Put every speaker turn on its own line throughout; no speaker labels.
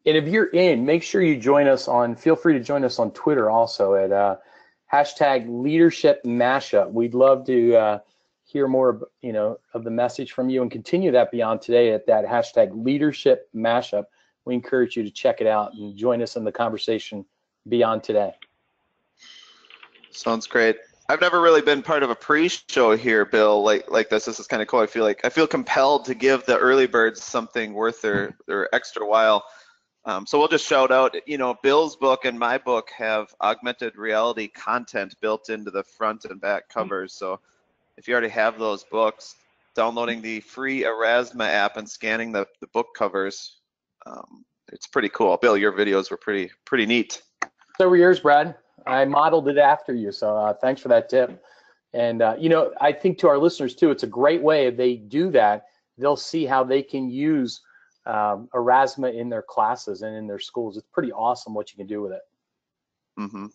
And if you're in, make sure you join us on, feel free to join us on Twitter also at hashtag Leadership Mashup. We'd love to hear more, of the message from you and continue that beyond today at that hashtag Leadership Mashup. We encourage you to check it out and join us in the conversation beyond today.
Sounds great. I've never really been part of a pre-show here, Bill, like this. This is kind of cool. I feel compelled to give the early birds something worth their extra while. So we'll just shout out, Bill's book and my book have augmented reality content built into the front and back covers. So if you already have those books, downloading the free Erasma app and scanning the book covers, it's pretty cool. Bill, your videos were pretty neat.
So were yours, Brad. I modeled it after you, so thanks for that tip. And, I think to our listeners, too, it's a great way if they do that, they'll see how they can use Erasma in their classes and in their schools. It's pretty awesome what you can do with it.
Mm-hmm.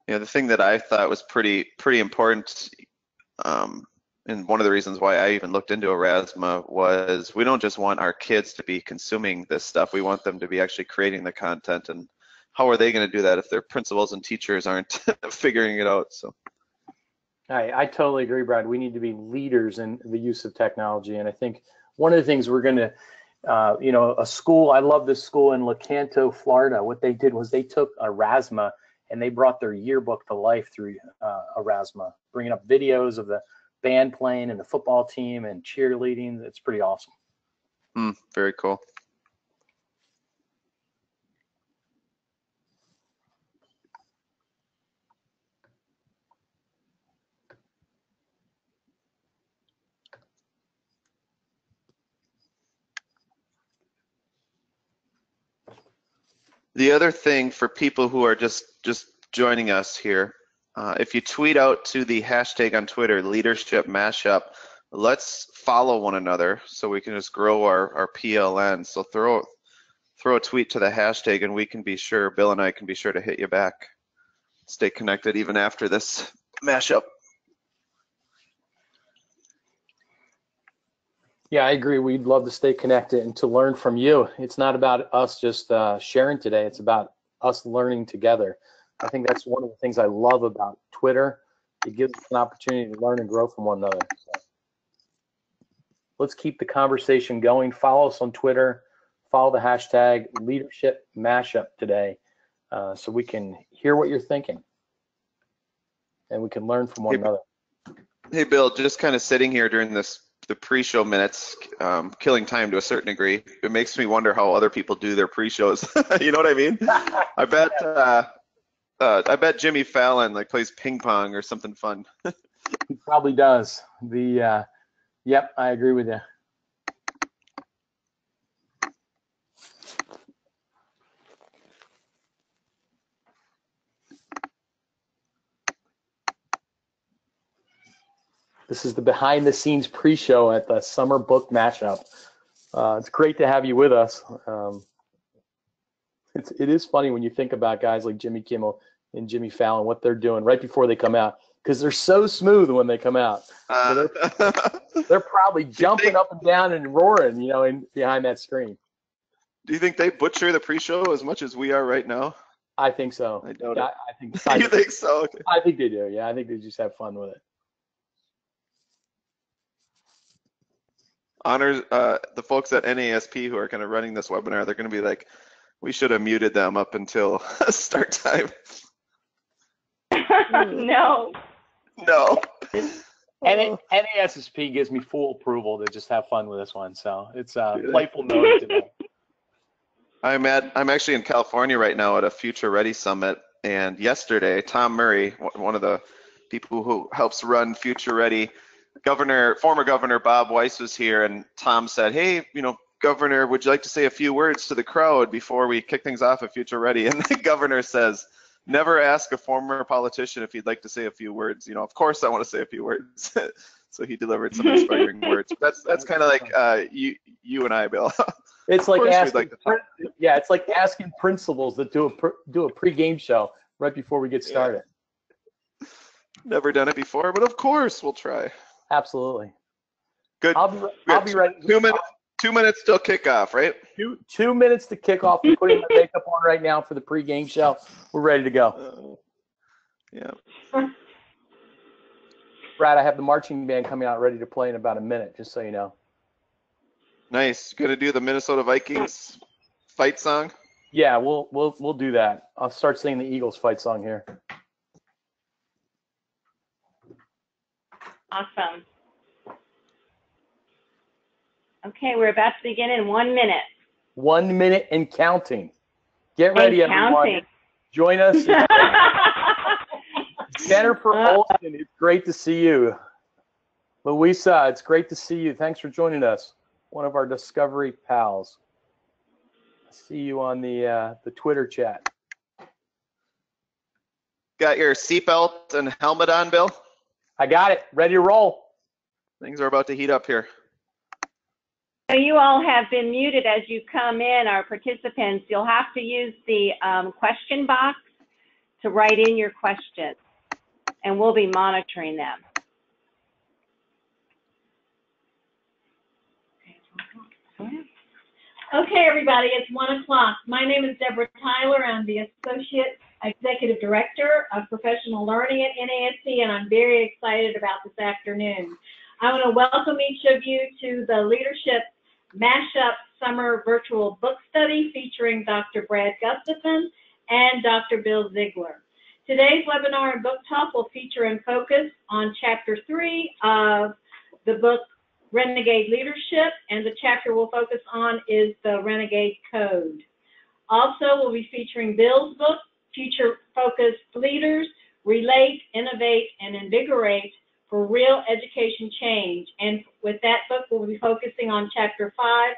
Yeah, the thing that I thought was pretty important, and one of the reasons why I even looked into Erasma was we don't just want our kids to be consuming this stuff. We want them to be actually creating the content, and how are they going to do that if their principals and teachers aren't figuring it out? So
I totally agree, Brad. We need to be leaders in the use of technology, and I think one of the things we're going to a school, I love this school in Lecanto, Florida. What they did was they took Erasma and they brought their yearbook to life through Erasma, bringing up videos of the band playing and the football team and cheerleading. It's pretty awesome.
Very cool. The other thing for people who are just joining us here, if you tweet out to the hashtag on Twitter, Leadership Mashup, let's follow one another so we can just grow our PLN. So throw a tweet to the hashtag and we can be sure, Bill and I can be sure to hit you back. Stay connected even after this mashup.
Yeah, I agree. We'd love to stay connected and to learn from you. It's not about us just sharing today. It's about us learning together. I think that's one of the things I love about Twitter. It gives us an opportunity to learn and grow from one another. So let's keep the conversation going. Follow us on Twitter. Follow the hashtag Leadership Mashup today so we can hear what you're thinking and we can learn from one another.
Hey, Bill, just kind of sitting here during the pre-show minutes, killing time to a certain degree. It makes me wonder how other people do their pre-shows. You know what I mean? I bet Jimmy Fallon plays ping pong or something fun.
He probably does. Yep, I agree with you. This is the behind-the-scenes pre-show at the Summer Book Mashup. It's great to have you with us. It is funny when you think about guys like Jimmy Kimmel and Jimmy Fallon, what they're doing right before they come out, because they're so smooth when they come out. So they're probably jumping up and down and roaring, behind that screen.
Do you think they butcher the pre-show as much as we are right now?
I think so.
I doubt it.
You
think so? Okay.
I think they do. Yeah, I think they just have fun with it.
Honors, the folks at NAESP who are kind of running this webinar, they're going to be like, we should have muted them up until start time.
No.
NAESP gives me full approval to just have fun with this one, so it's a playful note today.
I'm actually in California right now at a Future Ready Summit, and yesterday Tom Murray, one of the people who helps run Future Ready, former Governor Bob Weiss was here, and Tom said, "Hey, Governor, would you like to say a few words to the crowd before we kick things off at Future Ready?" And the governor says, "Never ask a former politician if he'd like to say a few words. Of course I want to say a few words." So he delivered some inspiring words. That's kind of like you and I, Bill.
It's like asking principals that do a pre-game show right before we get started.
Never done it before, but of course we'll try.
Absolutely.
Good.
I'll be ready.
2 minutes till kickoff, right?
2 minutes to kick off. I'm putting my makeup on right now for the pregame show. We're ready to go.
Yeah.
Brad, I have the marching band coming out ready to play in about a minute, just so you know.
Nice. Gonna do the Minnesota Vikings fight song?
Yeah, we'll do that. I'll start singing the Eagles fight song here.
Awesome. Okay, we're about to begin in 1 minute.
1 minute and counting. Get ready, everyone. Join us. Jennifer Olsen, it's great to see you. Louisa, it's great to see you. Thanks for joining us. One of our Discovery pals. I see you on the Twitter chat.
Got your seatbelt and helmet on, Bill?
I got it. Ready to roll.
Things are about to heat up here.
So you all have been muted as you come in, our participants. You'll have to use the question box to write in your questions, and we'll be monitoring them.
Okay, everybody, it's 1 o'clock. My name is Deborah Tyler. I'm the Associate Executive Director of Professional Learning at NAESP, and I'm very excited about this afternoon. I want to welcome each of you to the Leadership MashUp Summer Virtual Book Study featuring Dr. Brad Gustafson and Dr. Bill Ziegler. Today's webinar and book talk will feature and focus on Chapter 3 of the book Renegade Leadership, and the chapter we'll focus on is the Renegade Code. Also, we'll be featuring Bill's book, Future Focused Leaders, Relate, Innovate, and Invigorate for Real Education Change. And with that book, we'll be focusing on Chapter 5,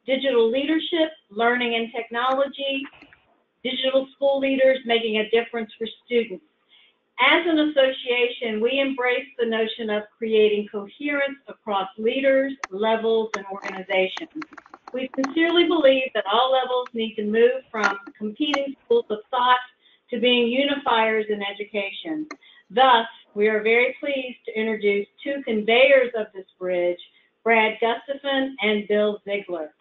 Digital Leadership, Learning and Technology, Digital School Leaders Making a Difference for Students. As an association, we embrace the notion of creating coherence across leaders, levels, and organizations. We sincerely believe that all levels need to move from competing schools of thought to being unifiers in education. Thus, we are very pleased to introduce two conveyors of this bridge, Brad Gustafson and Bill Ziegler.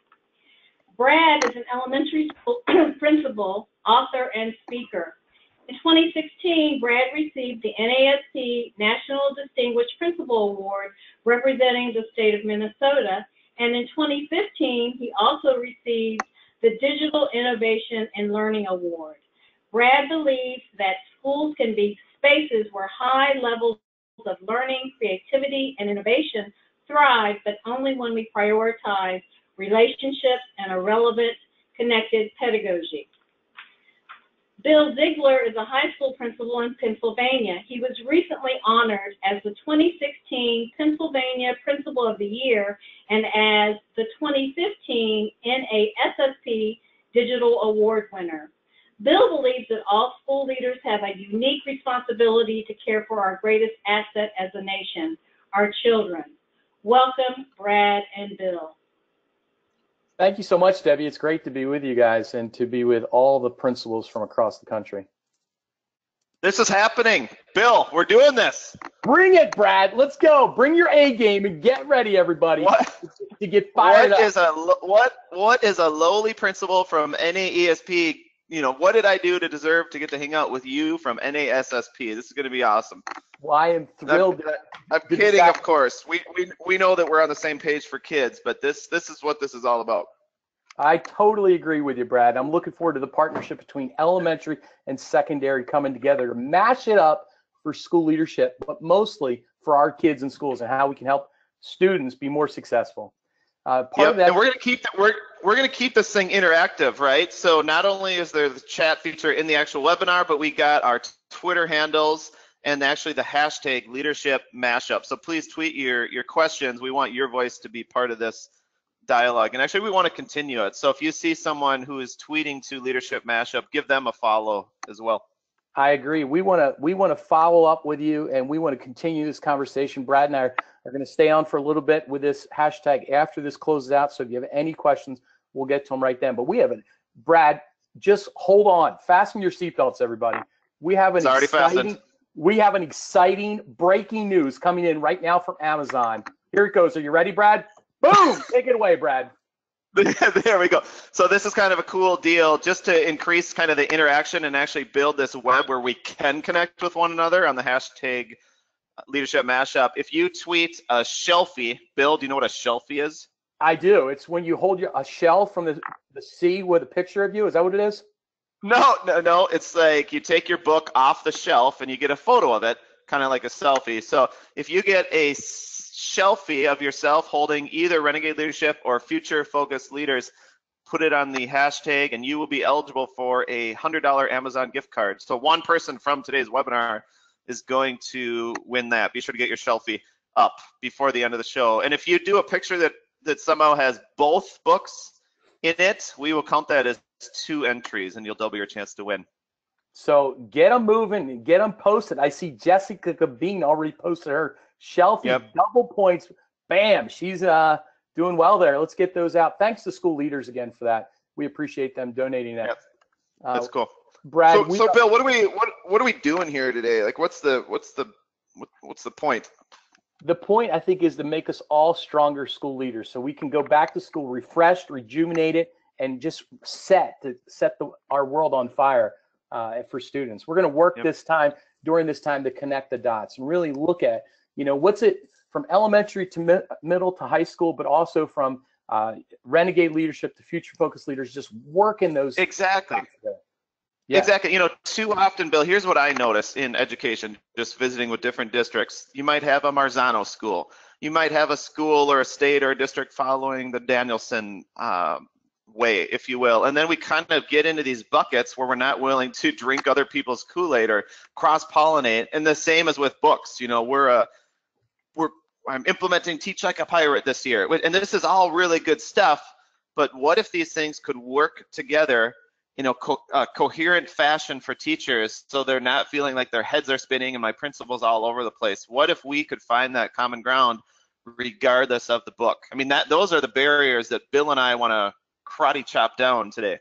Brad is an elementary school principal, author, and speaker. In 2016, Brad received the NAESP National Distinguished Principal Award representing the state of Minnesota, and in 2015, he also received the Digital Innovation and Learning Award. Brad believes that schools can be spaces where high levels of learning, creativity, and innovation thrive, but only when we prioritize relationships and a relevant, connected pedagogy. Bill Ziegler is a high school principal in Pennsylvania. He was recently honored as the 2016 Pennsylvania Principal of the Year and as the 2015 NAESP Digital Award winner. Bill believes that all school leaders have a unique responsibility to care for our greatest asset as a nation, our children. Welcome, Brad and Bill.
Thank you so much, Debbie. It's great to be with you guys and to be with all the principals from across the country.
This is happening. Bill, we're doing this.
Bring it, Brad. Let's go. Bring your A game and get ready, everybody, to get fired up.
What is a lowly principal from NAESP? You know, what did I do to deserve to get to hang out with you from NASSP? This is going to be awesome.
Well, I am thrilled.
I'm kidding, of course. We know that we're on the same page for kids, but this is what this is all about.
I totally agree with you, Brad. I'm looking forward to the partnership between elementary and secondary coming together to mash it up for school leadership, but mostly for our kids in schools and how we can help students be more successful. Part of that,
and we're gonna keep this thing interactive, right? So not only is there the chat feature in the actual webinar, but we got our Twitter handles and actually the hashtag Leadership Mashup. So please tweet your questions. We want your voice to be part of this dialogue, and actually we want to continue it. So if you see someone who is tweeting to Leadership Mashup, give them a follow as well.
I agree. We want to follow up with you, and we want to continue this conversation. Brad and I are going to stay on for a little bit with this hashtag after this closes out. So if you have any questions, we'll get to them right then. But we have Brad, just hold on. Fasten your seatbelts, everybody. We have an exciting breaking news coming in right now from Amazon. Here it goes. Are you ready, Brad? Boom! Take it away, Brad.
There we go. So this is kind of a cool deal just to increase kind of the interaction and actually build this web where we can connect with one another on the hashtag Leadership Mashup. If you tweet a shelfie, Bill, do you know what a shelfie is?
I do. It's when you hold a shell from the sea with a picture of you. Is that what it is?
No. It's like you take your book off the shelf and you get a photo of it, kind of like a selfie. So if you get a shelfie of yourself holding either Renegade Leadership or Future Focused Leaders, put it on the hashtag and you will be eligible for a $100 Amazon gift card. So one person from today's webinar is going to win that. Be sure to get your shelfie up before the end of the show. And if you do a picture that somehow has both books in it, we will count that as 2 entries and you'll double your chance to win.
So get them moving and get them posted. I see Jessica Cabine already posted her shelfie.
Yep.
Double points. Bam. She's doing well there. Let's get those out. Thanks to school leaders again for that. We appreciate them donating that.
Yep. That's cool.
Brad,
so Bill, what are we doing here today? Like, what's the point?
The point, I think, is to make us all stronger school leaders so we can go back to school refreshed, rejuvenated, and just set our world on fire for students. We're going to work during this time to connect the dots and really look at, what's it from elementary to middle to high school, but also from Renegade Leadership to Future Focused Leaders, just working those.
Exactly.
Yeah.
Exactly. Too often, Bill, here's what I notice in education, just visiting with different districts. You might have a Marzano school. You might have a school or a state or a district following the Danielson way, if you will. And then we kind of get into these buckets where we're not willing to drink other people's Kool-Aid or cross-pollinate. And the same as with books. I'm implementing Teach Like a Pirate this year. And this is all really good stuff. But what if these things could work together in a coherent fashion for teachers so they're not feeling like their heads are spinning and my principles all over the place? What if we could find that common ground regardless of the book? I mean, those are the barriers that Bill and I want to karate chop down today.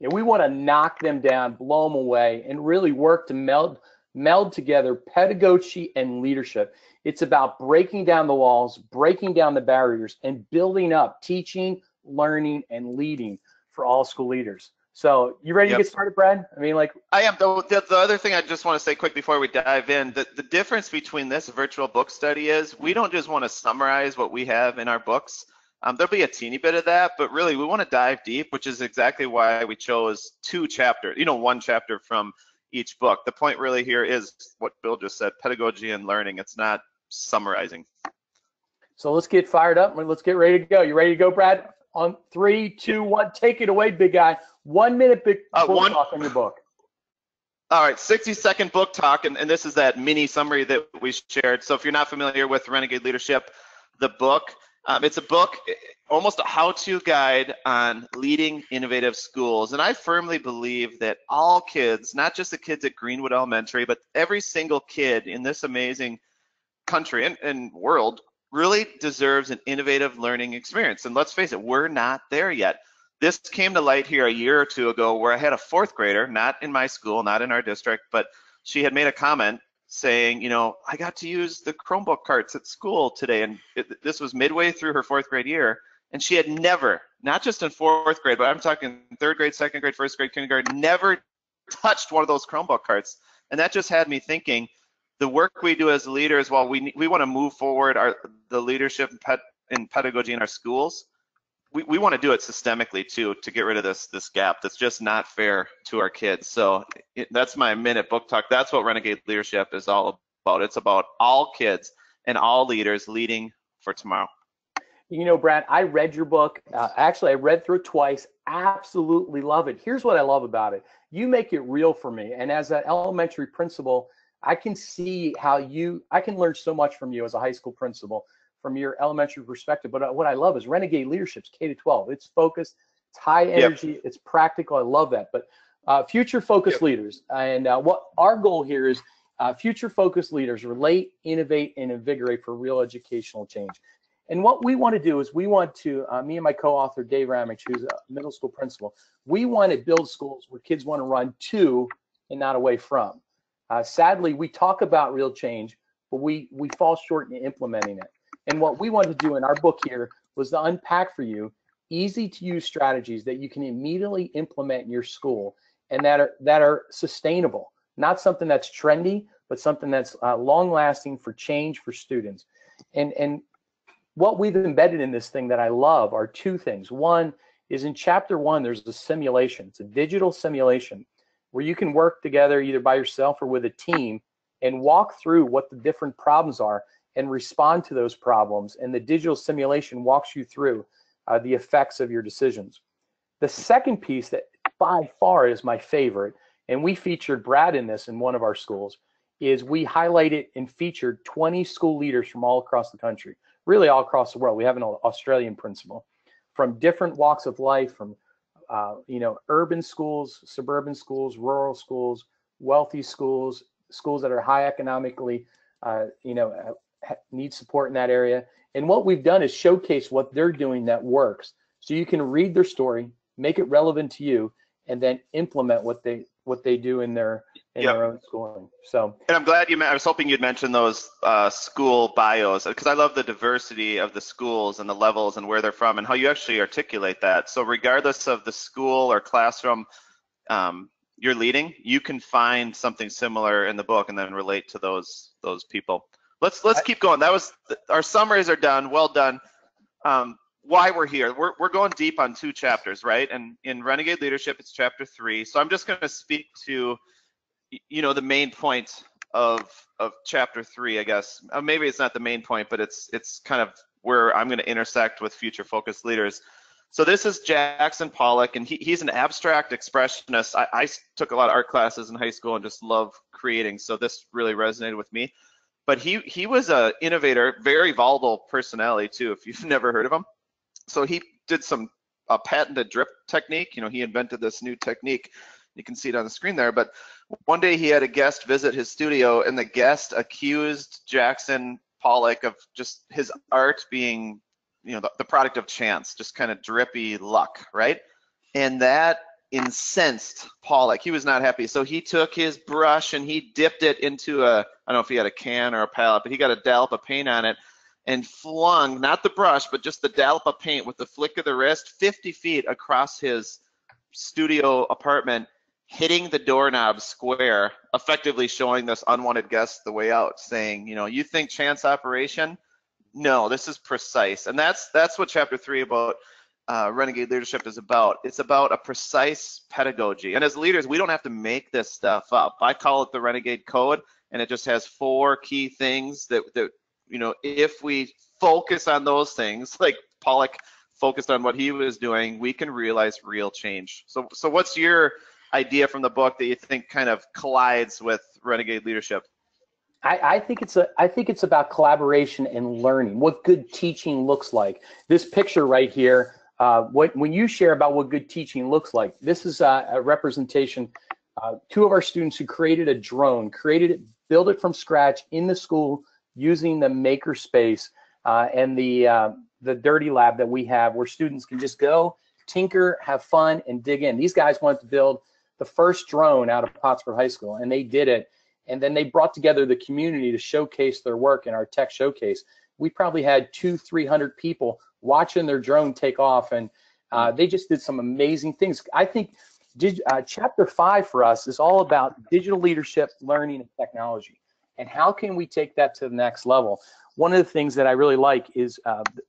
Yeah, we want to knock them down, blow them away, and really work to meld together pedagogy and leadership. It's about breaking down the walls, breaking down the barriers, and building up teaching, learning, and leading for all school leaders. So you ready to get started, Brad? I am.
The other thing I just want to say quick before we dive in, the difference between this virtual book study is we don't just want to summarize what we have in our books. There'll be a teeny bit of that, but really we want to dive deep, which is exactly why we chose 2 chapters, 1 chapter from each book. The point really here is what Bill just said, pedagogy and learning. It's not summarizing.
So let's get fired up and let's get ready to go. You ready to go, Brad? On 3, 2, 1, take it away, big guy. 1 minute book talk on your book.
All right, 60-second book talk, and this is that mini summary that we shared. So if you're not familiar with Renegade Leadership, the book, it's a book, almost a how-to guide on leading innovative schools. And I firmly believe that all kids, not just the kids at Greenwood Elementary, but every single kid in this amazing country and world really deserves an innovative learning experience. And let's face it, we're not there yet. This came to light here a year or 2 ago where I had a 4th grader, not in my school, not in our district, but she had made a comment saying, I got to use the Chromebook carts at school today. And this was midway through her 4th grade year. And she had never, not just in 4th grade, but I'm talking 3rd grade, 2nd grade, 1st grade, kindergarten, never touched one of those Chromebook carts. And that just had me thinking, the work we do as leaders, while we want to move forward the leadership in pedagogy in our schools, we want to do it systemically too, to get rid of this gap that's just not fair to our kids. So that's my minute book talk. That's what Renegade Leadership is all about. It's about all kids and all leaders leading for tomorrow.
Brad, I read your book. Actually, I read through it twice. Absolutely love it. Here's what I love about it. You make it real for me. And as an elementary principal, I can see how I can learn so much from you as a high school principal, from your elementary perspective. But what I love is Renegade Leadership's K-12. It's focused, it's high energy, it's practical. I love that. But future focused leaders, and what our goal here is future focused leaders relate, innovate, and invigorate for real educational change. And what we want to do is we want to, me and my co-author Dave Ramage, who's a middle school principal, we want to build schools where kids want to run to and not away from. Sadly, we talk about real change, but we fall short in implementing it. And what we wanted to do in our book here was to unpack for you easy to use strategies that you can immediately implement in your school and that are sustainable, not something that's trendy, but something that's long lasting for change for students. And what we've embedded in this thing that I love are two things. One is in chapter 1, there's a simulation. It's a digital simulation where you can work together either by yourself or with a team and walk through what the different problems are and respond to those problems. And the digital simulation walks you through the effects of your decisions. The second piece that by far is my favorite, and we featured Brad in this in one of our schools, is we highlighted and featured 20 school leaders from all across the country, really all across the world. We have an Australian principal from different walks of life, from urban schools, suburban schools, rural schools, wealthy schools, schools that are high economically, need support in that area. And what we've done is showcase what they're doing that works. So you can read their story, make it relevant to you, and then implement what they do in their own schooling. So, and
I'm glad I was hoping you'd mention those school bios, because I love the diversity of the schools and the levels and where they're from and how you actually articulate that. So regardless of the school or classroom you're leading, you can find something similar in the book and then relate to those people. Let's keep going. That was our summaries are done. Well done. Why we're here. We're going deep on 2 chapters, right? And in Renegade Leadership, it's chapter 3. So I'm just going to speak to, the main point of chapter 3, I guess. Maybe it's not the main point, but it's kind of where I'm going to intersect with future focused leaders. So this is Jackson Pollock, and he's an abstract expressionist. I took a lot of art classes in high school and just love creating, so this really resonated with me. But he was an innovator, very volatile personality too, if you've never heard of him. So he did a patented drip technique. He invented this new technique. You can see it on the screen there. But one day he had a guest visit his studio, and the guest accused Jackson Pollock of just his art being, the product of chance, just kind of drippy luck, right? And that incensed Pollock. He was not happy. So he took his brush and he dipped it into I don't know if he had a can or a palette, but he got a dollop of paint on it and flung, not the brush, but just the dollop of paint with the flick of the wrist 50 feet across his studio apartment, hitting the doorknob square, effectively showing this unwanted guest the way out, saying, you think chance operation? No, this is precise. And that's what chapter 3 about Renegade Leadership is about. It's about a precise pedagogy. And as leaders, we don't have to make this stuff up. I call it the Renegade Code, and it just has 4 key things that if we focus on those things, like Pollock focused on what he was doing, we can realize real change. So what's your idea from the book that you think kind of collides with Renegade Leadership?
I think it's about collaboration and learning, what good teaching looks like. This picture right here, when you share about what good teaching looks like, this is a representation. 2 of our students who created a drone, built it from scratch in the school using the makerspace and the dirty lab that we have, where students can just go, tinker, have fun, and dig in. These guys wanted to build the first drone out of Pottsford High School, and they did it. And then they brought together the community to showcase their work in our tech showcase. We probably had 200-300 people watching their drone take off, and they just did some amazing things. I think chapter 5 for us is all about digital leadership, learning, and technology. And how can we take that to the next level? One of the things that I really like is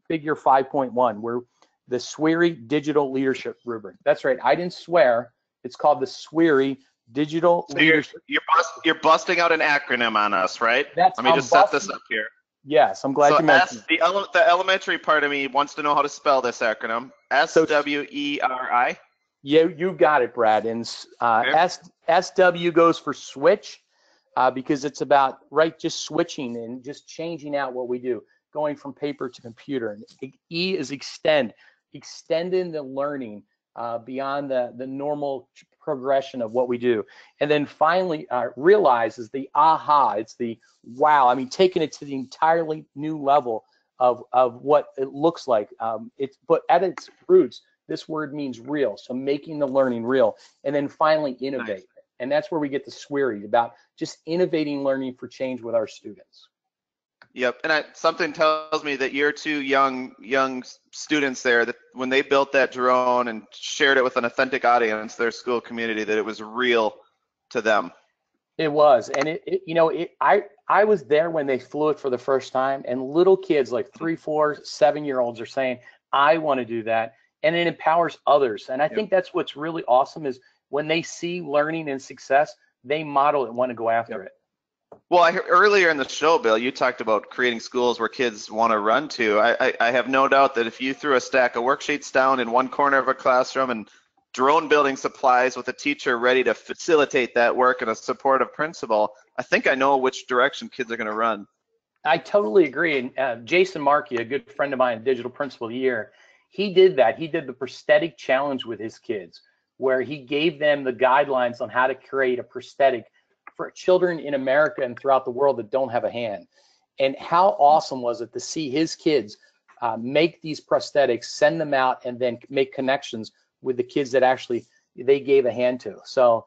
figure 5.1, where the SWERI digital leadership rubric. That's right, I didn't swear. It's called the SWERI digital leadership.
You're busting out an acronym on us, right? Let me just set this up here.
Yes, I'm glad you mentioned it.
The elementary part of me wants to know how to spell this acronym. SWERI.
Yeah, you got it, Brad. And SW goes for switch, because it's about just switching and just changing out what we do, going from paper to computer. And E is extending the learning beyond the normal progression of what we do. And then finally, realize is the aha. It's the wow. I mean, taking it to the entirely new level of what it looks like. But at its roots, this word means real. So making the learning real. And then finally, innovate. Nice. And that's where we get the SWERI, about just innovating learning for change with our students.
Yep, and something tells me that your two young students there, that when they built that drone and shared it with an authentic audience, their school community, that it was real to them.
It was, and I was there when they flew it for the first time, and little kids like 3, 4, 7-year-olds are saying, I want to do that, and it empowers others. And I think that's what's really awesome is when they see learning and success, they model it and want to go after it.
Well, earlier in the show, Bill, you talked about creating schools where kids want to run to. I have no doubt that if you threw a stack of worksheets down in one corner of a classroom and drone building supplies with a teacher ready to facilitate that work and a supportive principal, I think I know which direction kids are going to run.
I totally agree. And Jason Markey, a good friend of mine, Digital Principal of the Year, he did that. He did the prosthetic challenge with his kids, where he gave them the guidelines on how to create a prosthetic for children in America and throughout the world that don't have a hand. And how awesome was it to see his kids make these prosthetics, send them out, and then make connections with the kids that actually they gave a hand to. So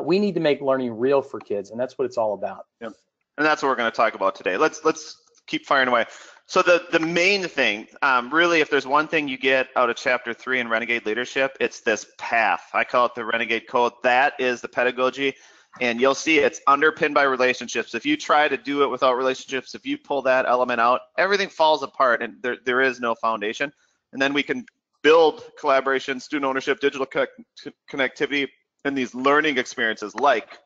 we need to make learning real for kids, and that's what it's all about.
Yep. And that's what we're going to talk about today. Let's keep firing away. So the main thing, really, if there's one thing you get out of Chapter 3 in Renegade Leadership, it's this path. I call it the Renegade Code. That is the pedagogy. And you'll see it's underpinned by relationships. If you try to do it without relationships, if you pull that element out, everything falls apart and there is no foundation. And then we can build collaboration, student ownership, digital connectivity, and these learning experiences like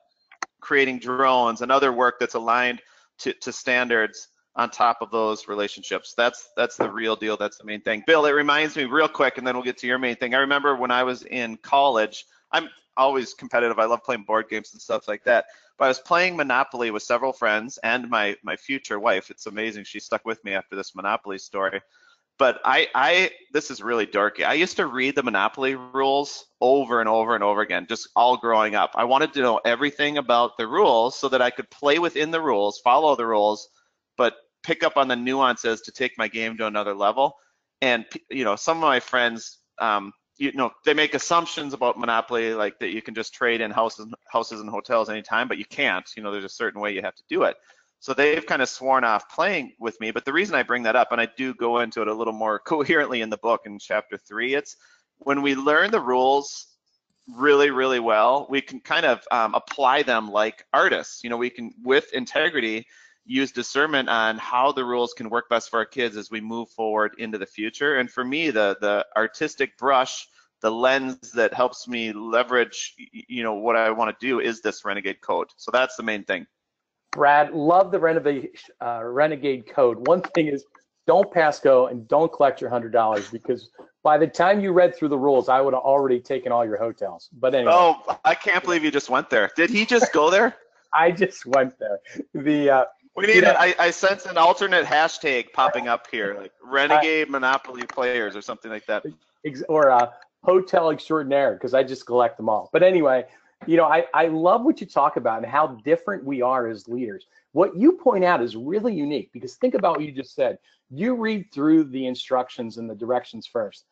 creating drones and other work that's aligned to standards on top of those relationships. That's the real deal. That's the main thing. Bill, it reminds me real quick, and then we'll get to your main thing. I remember when I was in college, I'm always competitive. I love playing board games and stuff like that. But I was playing Monopoly with several friends and my future wife. It's amazing. She stuck with me after this Monopoly story. But this is really dorky. I used to read the Monopoly rules over and over and over again, just all growing up. I wanted to know everything about the rules so that I could play within the rules, follow the rules, but pick up on the nuances to take my game to another level. And some of my friends, they make assumptions about Monopoly, like that you can just trade in houses and hotels anytime, but you can't. There's a certain way you have to do it. So they've kind of sworn off playing with me. But the reason I bring that up, and I do go into it a little more coherently in the book in Chapter 3, it's when we learn the rules really, really well, we can kind of apply them like artists. We can, with integrity, use discernment on how the rules can work best for our kids as we move forward into the future. And for me, the artistic brush, the lens that helps me leverage, what I want to do is this Renegade Code. So that's the main thing.
Brad, love the Renegade Code. One thing is, don't pass go and don't collect your $100, because by the time you read through the rules, I would have already taken all your hotels. But anyway.
Oh, I can't believe you just went there. Did he just go there?
I just went there.
We need I sense an alternate hashtag popping up here, like Renegade Monopoly players or something like that.
Or hotel extraordinaire, because I just collect them all. But anyway, I love what you talk about and how different we are as leaders. What you point out is really unique, because think about what you just said. You read through the instructions and the directions first.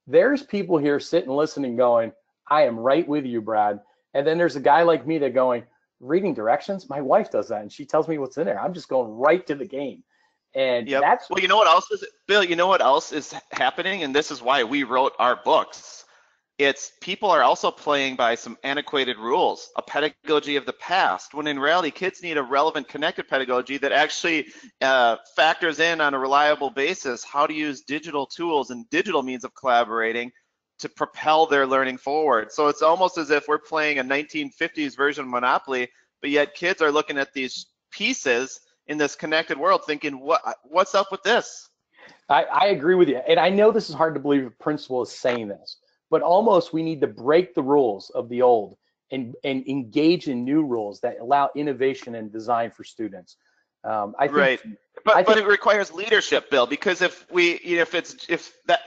There's people here sitting listening going, I am right with you, Brad. And then there's a guy like me that going, reading directions? My wife does that, and she tells me what's in there. I'm just going right to the game. And that's...
Well, you know what else is, Bill, you know what else is happening? And this is why we wrote our books. It's people are also playing by some antiquated rules, a pedagogy of the past, when in reality, kids need a relevant, connected pedagogy that actually factors in on a reliable basis how to use digital tools and digital means of collaborating to propel their learning forward. So it's almost as if we're playing a 1950s version of Monopoly, but yet kids are looking at these pieces in this connected world thinking, what's up with this?
I agree with you. And I know this is hard to believe a principal is saying this, but almost we need to break the rules of the old and engage in new rules that allow innovation and design for students. I think,
but it requires leadership, Bill, because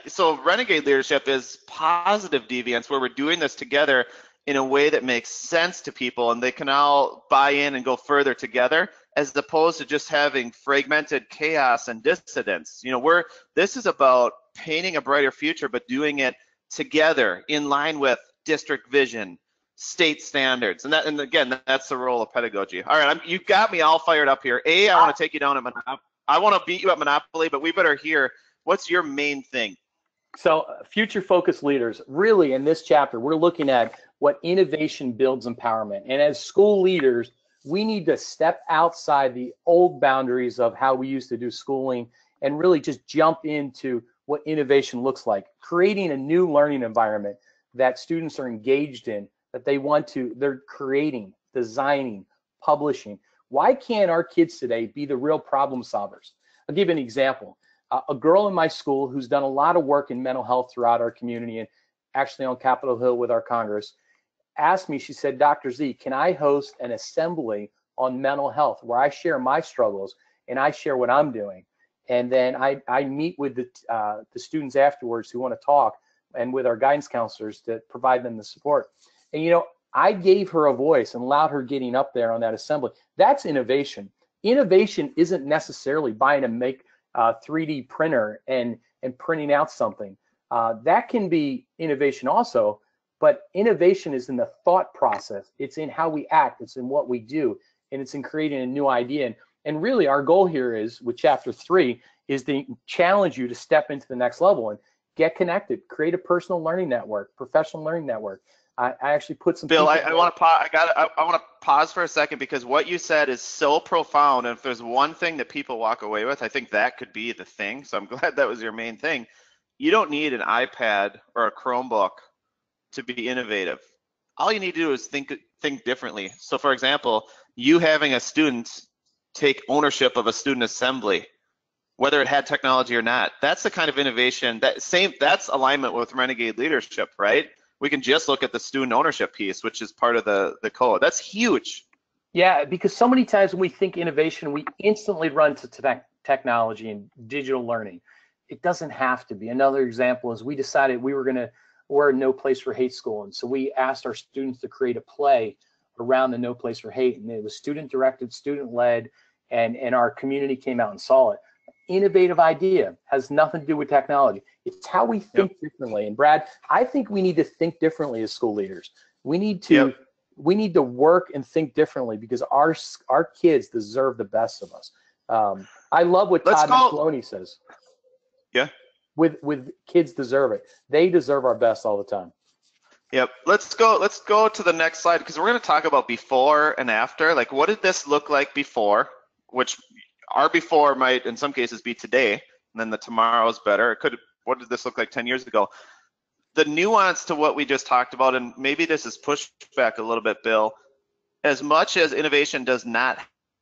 so Renegade leadership is positive deviance, where we're doing this together in a way that makes sense to people and they can all buy in and go further together, as opposed to just having fragmented chaos and dissidence. This is about painting a brighter future, but doing it together in line with district vision, state standards, and again, that's the role of pedagogy. All right, you've got me all fired up here. I want to take you down I want to beat you at Monopoly, but we better hear, what's your main thing?
So future focused leaders, really in this chapter, we're looking at what innovation builds empowerment. And as school leaders, we need to step outside the old boundaries of how we used to do schooling and really just jump into what innovation looks like, creating a new learning environment that students are engaged in, that they're creating, designing, publishing. Why can't our kids today be the real problem solvers? I'll give you an example. A girl in my school who's done a lot of work in mental health throughout our community and actually on Capitol Hill with our Congress, asked me, she said, Dr. Z, can I host an assembly on mental health where I share my struggles and I share what I'm doing? And then I meet with the students afterwards who want to talk and with our guidance counselors to provide them the support. And, you know, I gave her a voice and allowed her getting up there on that assembly. That's innovation. Innovation isn't necessarily buying a 3D printer and printing out something. That can be innovation also, but innovation is in the thought process. It's in how we act. It's in what we do, and it's in creating a new idea. And really, our goal here is, with Chapter 3, is to challenge you to step into the next level and get connected, create a personal learning network, professional learning network. I actually put some.
Bill, I want to pause for a second, because what you said is so profound. And if there's one thing that people walk away with, I think that could be the thing. So I'm glad that was your main thing. You don't need an iPad or a Chromebook to be innovative. All you need to do is think differently. So for example, you having a student take ownership of a student assembly, whether it had technology or not, that's the kind of innovation that's alignment with Renegade leadership, right? We can just look at the student ownership piece, which is part of the code. That's huge.
Yeah, because so many times when we think innovation, we instantly run to technology and digital learning. It doesn't have to be. Another example is we decided we're a No Place for Hate school. And so we asked our students to create a play around the No Place for Hate. And it was student directed, student led, and our community came out and saw it. Innovative idea, has nothing to do with technology. It's how we think differently. And Brad, I think we need to think differently as school leaders. We need to work and think differently, because our kids deserve the best of us. I love what Todd Maloney says.
Yeah.
With kids deserve it. They deserve our best all the time.
Yep. Let's go to the next slide, because we're going to talk about before and after. Like, what did this look like before? Which our before might in some cases be today, and then the tomorrow's better. What did this look like 10 years ago? The nuance to what we just talked about, and maybe this is pushed back a little bit, Bill, as much as innovation does not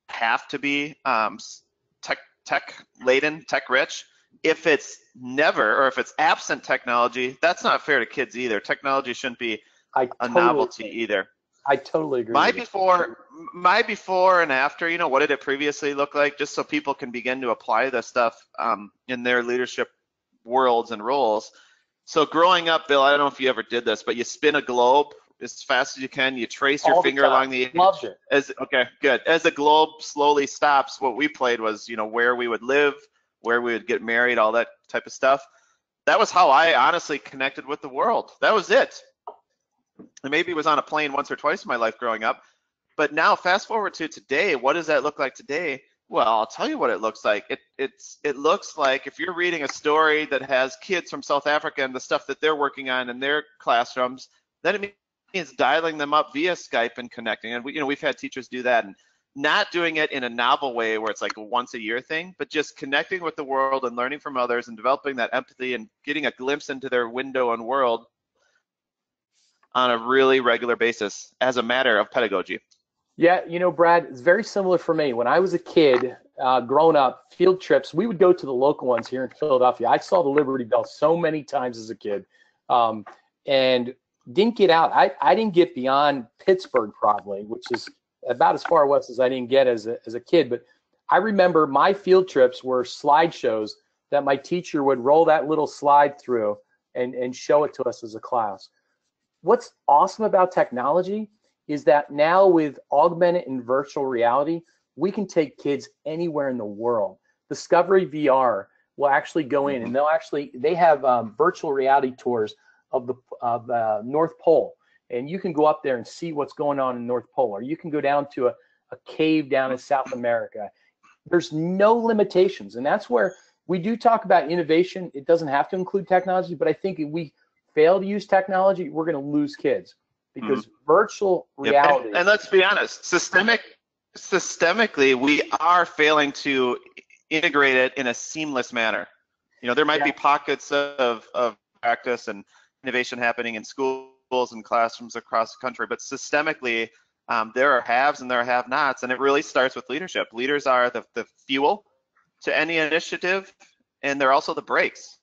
have to be tech laden, tech rich, if it's never, or if it's absent technology, that's not fair to kids either. Technology shouldn't be a novelty either.
I totally agree.
My before and after, you know, what did it previously look like? Just so people can begin to apply this stuff in their leadership worlds and roles. So growing up, Bill, I don't know if you ever did this, but you spin a globe as fast as you can. You trace your finger along the edge.
Loved it.
Okay, good. As the globe slowly stops, what we played was, you know, where we would live, where we would get married, all that type of stuff. That was how I honestly connected with the world. That was it. And maybe it was on a plane once or twice in my life growing up. But now fast forward to today, what does that look like today? Well, I'll tell you what it looks like. It looks like if you're reading a story that has kids from South Africa and the stuff that they're working on in their classrooms, then it means dialing them up via Skype and connecting. And we've had teachers do that, and not doing it in a novel way where it's like a once a year thing, but just connecting with the world and learning from others and developing that empathy and getting a glimpse into their window and world on a really regular basis as a matter of pedagogy.
Yeah, you know, Brad, it's very similar for me. When I was a kid, growing up, field trips, we would go to the local ones here in Philadelphia. I saw the Liberty Bell so many times as a kid, and didn't get out. I didn't get beyond Pittsburgh probably, which is about as far west as I didn't get as a kid. But I remember my field trips were slideshows that my teacher would roll that little slide through and show it to us as a class. What's awesome about technology is that now with augmented and virtual reality, we can take kids anywhere in the world. Discovery VR will actually go in, and they have virtual reality tours of the North Pole, and you can go up there and see what's going on in North Pole, or you can go down to a cave down in South America. There's no limitations, and that's where we do talk about innovation. It doesn't have to include technology, but I think if we fail to use technology, we're going to lose kids, because virtual reality.
And let's be honest, systemically, we are failing to integrate it in a seamless manner. You know, there might be pockets of practice and innovation happening in schools and classrooms across the country, but systemically, there are haves and there are have-nots, and it really starts with leadership. Leaders are the fuel to any initiative, and they're also the brakes.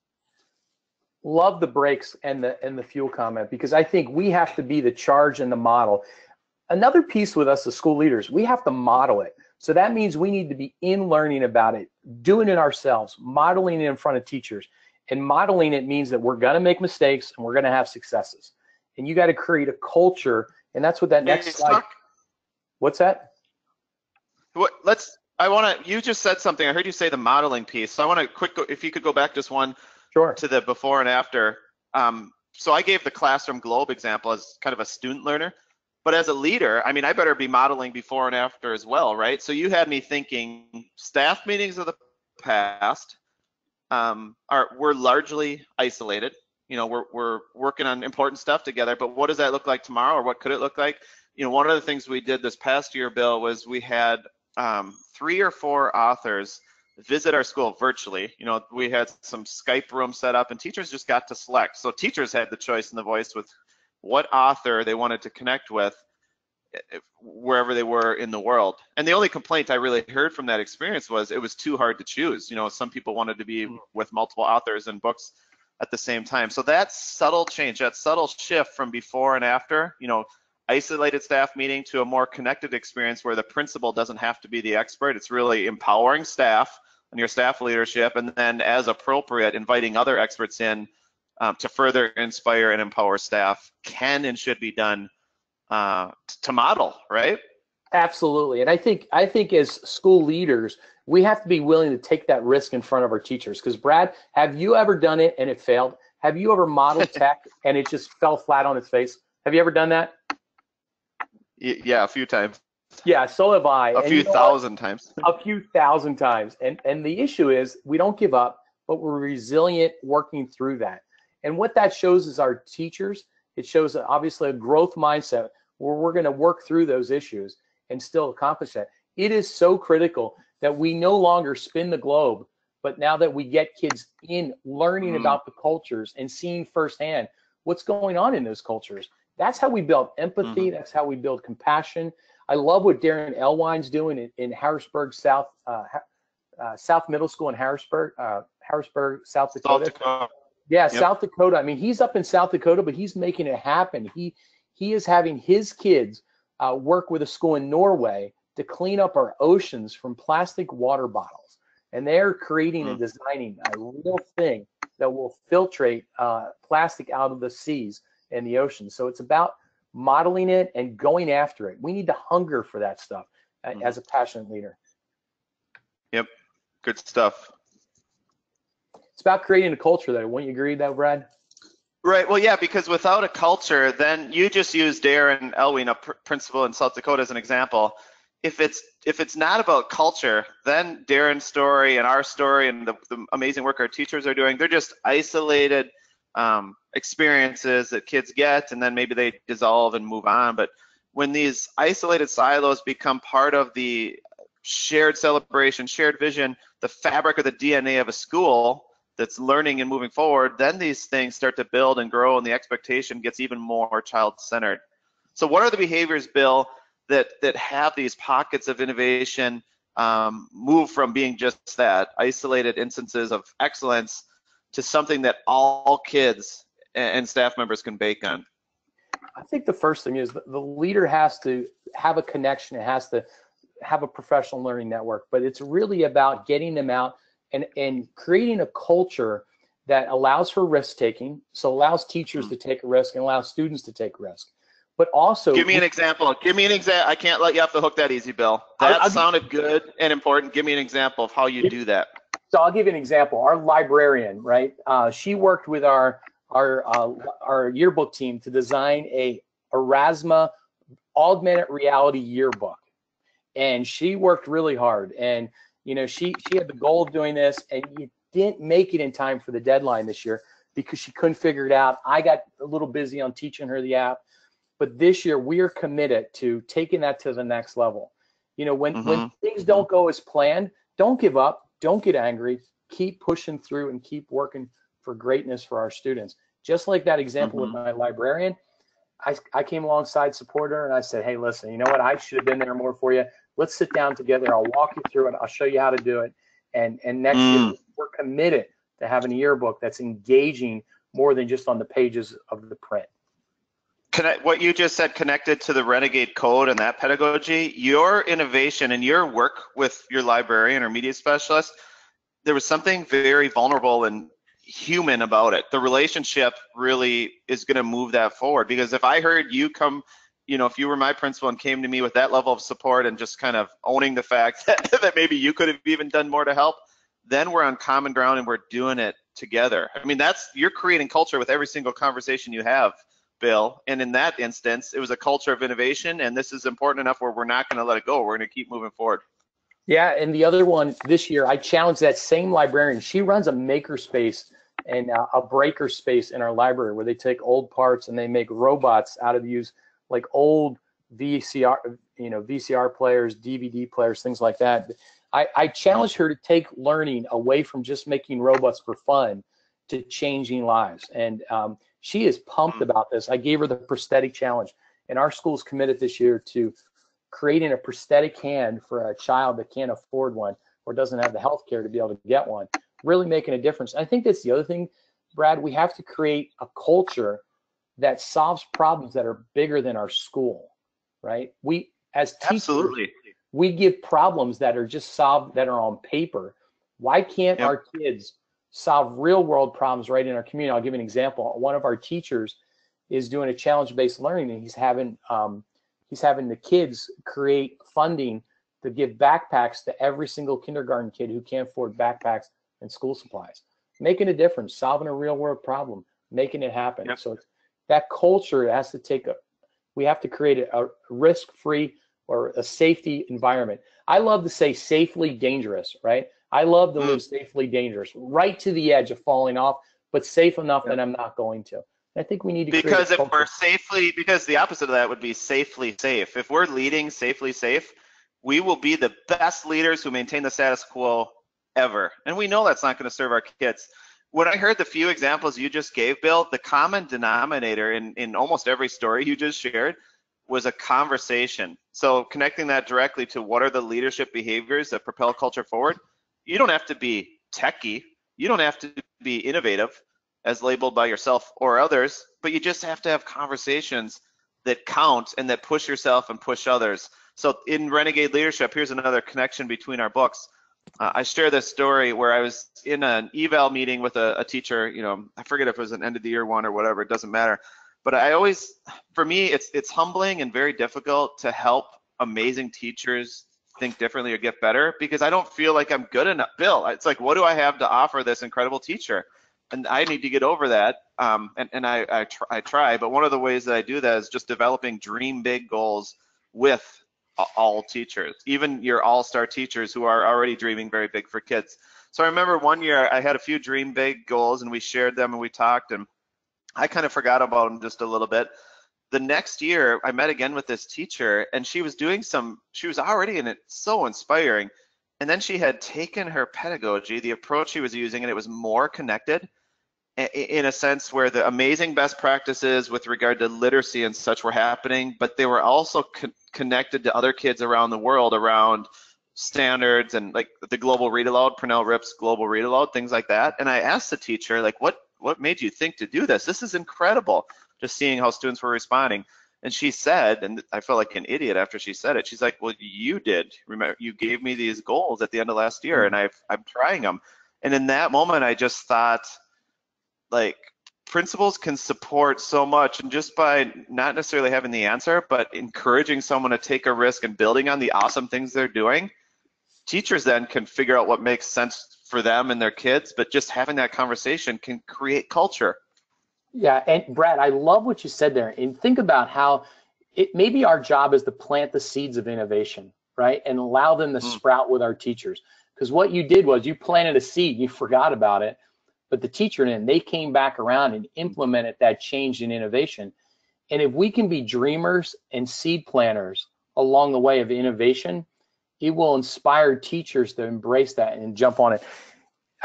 Love the brakes and the fuel comment, because I think we have to be the charge and the model. Another piece with us as school leaders, we have to model it. So that means we need to be in learning about it, doing it ourselves, modeling it in front of teachers. And modeling it means that we're going to make mistakes and we're going to have successes. And you got to create a culture, and that's what that next slide. What's that?
You just said something. I heard you say the modeling piece. So I want to if you could go back just one to the before and after. So I gave the classroom globe example as kind of a student learner, but as a leader, I mean, I better be modeling before and after as well, right? So you had me thinking staff meetings of the past we're largely isolated. You know, we're working on important stuff together, but what does that look like tomorrow, or what could it look like? You know, one of the things we did this past year, Bill, was we had 3 or 4 authors visit our school virtually. You know, we had some Skype rooms set up, and teachers just got to select. So teachers had the choice and the voice with what author they wanted to connect with wherever they were in the world. And the only complaint I really heard from that experience was it was too hard to choose. You know, some people wanted to be with multiple authors and books at the same time. So that subtle change, that subtle shift from before and after, you know, isolated staff meeting to a more connected experience where the principal doesn't have to be the expert. It's really empowering staff and your staff leadership, and then as appropriate, inviting other experts in to further inspire and empower staff can and should be done to model, right?
Absolutely. And I think as school leaders, we have to be willing to take that risk in front of our teachers. Because Brad, have you ever done it and it failed? Have you ever modeled tech and it just fell flat on its face? Have you ever done that?
Yeah, a few times.
Yeah, so have I.
A few thousand times.
A few thousand times. And the issue is we don't give up, but we're resilient working through that. And what that shows is our teachers, it shows obviously a growth mindset where we're going to work through those issues and still accomplish that. It is so critical that we no longer spin the globe, but now that we get kids in learning about the cultures and seeing firsthand what's going on in those cultures. That's how we build empathy. That's how we build compassion. I love what Darren Elwine's doing in Harrisburg, South Middle School in Harrisburg, South Dakota. Yeah, South Dakota. I mean, he's up in South Dakota, but he's making it happen. He is having his kids work with a school in Norway to clean up our oceans from plastic water bottles. And they're creating and designing a real thing that will filtrate plastic out of the seas and the ocean. So it's about modeling it and going after it. We need to hunger for that stuff as a passionate leader.
Yep, good stuff.
It's about creating a culture, though. Wouldn't you agree with that, Brad?
Right. Well, yeah, because without a culture, then you just use Darren Elwine, a principal in South Dakota, as an example. If it's not about culture, then Darren's story and our story and the amazing work our teachers are doing, they're just isolated experiences that kids get, and then maybe they dissolve and move on. But when these isolated silos become part of the shared celebration, shared vision, the fabric of the DNA of a school that's learning and moving forward, then these things start to build and grow, and the expectation gets even more child-centered. So what are the behaviors, Bill, that have these pockets of innovation move from being just that, isolated instances of excellence, to something that all kids and staff members can bake on?
I think the first thing is the leader has to have a connection. It has to have a professional learning network, but it's really about getting them out and creating a culture that allows for risk taking, so allows teachers to take a risk and allows students to take risk. But also,
give me an example. Give me an example. I can't let you off the hook that easy, Bill. That sounded good and important. Give me an example of how you do that.
So I'll give you an example. Our librarian, right? She worked with our yearbook team to design a Erasmus augmented reality yearbook, and she worked really hard. And You know, she had the goal of doing this, and you didn't make it in time for the deadline this year because she couldn't figure it out. I got a little busy on teaching her the app, but this year we are committed to taking that to the next level. You know, when things don't go as planned, don't give up, don't get angry, keep pushing through and keep working for greatness for our students. Just like that example with my librarian, I came alongside, supported her, and I said, hey, listen, you know what? I should have been there more for you. Let's sit down together. I'll walk you through it. I'll show you how to do it. And next year, we're committed to having a yearbook that's engaging more than just on the pages of the print.
What you just said, connected to the Renegade Code and that pedagogy, your innovation and your work with your librarian or media specialist, there was something very vulnerable and human about it. The relationship really is going to move that forward, because if I heard you come, you know, if you were my principal and came to me with that level of support and just kind of owning the fact that maybe you could have even done more to help, then we're on common ground and we're doing it together. I mean, you're creating culture with every single conversation you have, Bill. And in that instance, it was a culture of innovation, and this is important enough where we're not going to let it go. We're going to keep moving forward.
Yeah, and the other one this year, I challenged that same librarian. She runs a maker space and a breaker space in our library where they take old parts and they make robots out of use, like old VCR, VCR players, DVD players, things like that. I challenged her to take learning away from just making robots for fun to changing lives. And she is pumped about this. I gave her the prosthetic challenge, and our school's committed this year to creating a prosthetic hand for a child that can't afford one or doesn't have the health care to be able to get one, really making a difference. I think that's the other thing, Brad. We have to create a culture that solves problems that are bigger than our school, right? We, as teachers, we give problems that are just solved, that are on paper. Why can't our kids solve real world problems right in our community? I'll give you an example. One of our teachers is doing a challenge-based learning, and he's having the kids create funding to give backpacks to every single kindergarten kid who can't afford backpacks and school supplies. Making a difference, solving a real world problem, making it happen. So that culture has to we have to create a risk-free or a safety environment. I love to say safely dangerous, right? I love to live safely dangerous, right to the edge of falling off, but safe enough that I'm not going to. I think we need to
because if we're because the opposite of that would be safely safe. If we're leading safely safe, we will be the best leaders who maintain the status quo ever. And we know that's not going to serve our kids. When I heard the few examples you just gave, Bill, the common denominator in almost every story you just shared was a conversation. So connecting that directly to what are the leadership behaviors that propel culture forward, you don't have to be techie, you don't have to be innovative as labeled by yourself or others, but you just have to have conversations that count and that push yourself and push others. So in Renegade Leadership, here's another connection between our books. I share this story where I was in an eval meeting with a teacher, you know, I forget if it was an end of the year one or whatever, it doesn't matter. But for me, it's humbling and very difficult to help amazing teachers think differently or get better, because I don't feel like I'm good enough. Bill, it's like, what do I have to offer this incredible teacher? And I need to get over that, and I try. But one of the ways that I do that is just developing dream big goals with all teachers, even your all-star teachers who are already dreaming very big for kids. So I remember one year I had a few dream big goals, and we shared them and we talked, and I kind of forgot about them just a little bit. The next year I met again with this teacher, and she was already in it, so inspiring. And then she had taken her pedagogy, the approach she was using, and it was more connected in a sense where the amazing best practices with regard to literacy and such were happening, but they were also connected to other kids around the world around standards and like the global read aloud, Purnell Ripp's global read aloud, things like that. And I asked the teacher, like, what made you think to do this? This is incredible, just seeing how students were responding. And she said, and I felt like an idiot after she said it, she's like, well, you did. Remember, you gave me these goals at the end of last year, and I'm trying them. And in that moment, I just thought, like, principals can support so much, and just by not necessarily having the answer, but encouraging someone to take a risk and building on the awesome things they're doing, teachers then can figure out what makes sense for them and their kids, but just having that conversation can create culture.
Yeah, and Brad, I love what you said there. And think about how maybe our job is to plant the seeds of innovation, right? And allow them to sprout with our teachers. Because what you did was you planted a seed, you forgot about it, but the teacher and they came back around and implemented that change in innovation. And if we can be dreamers and seed planters along the way of innovation, it will inspire teachers to embrace that and jump on it.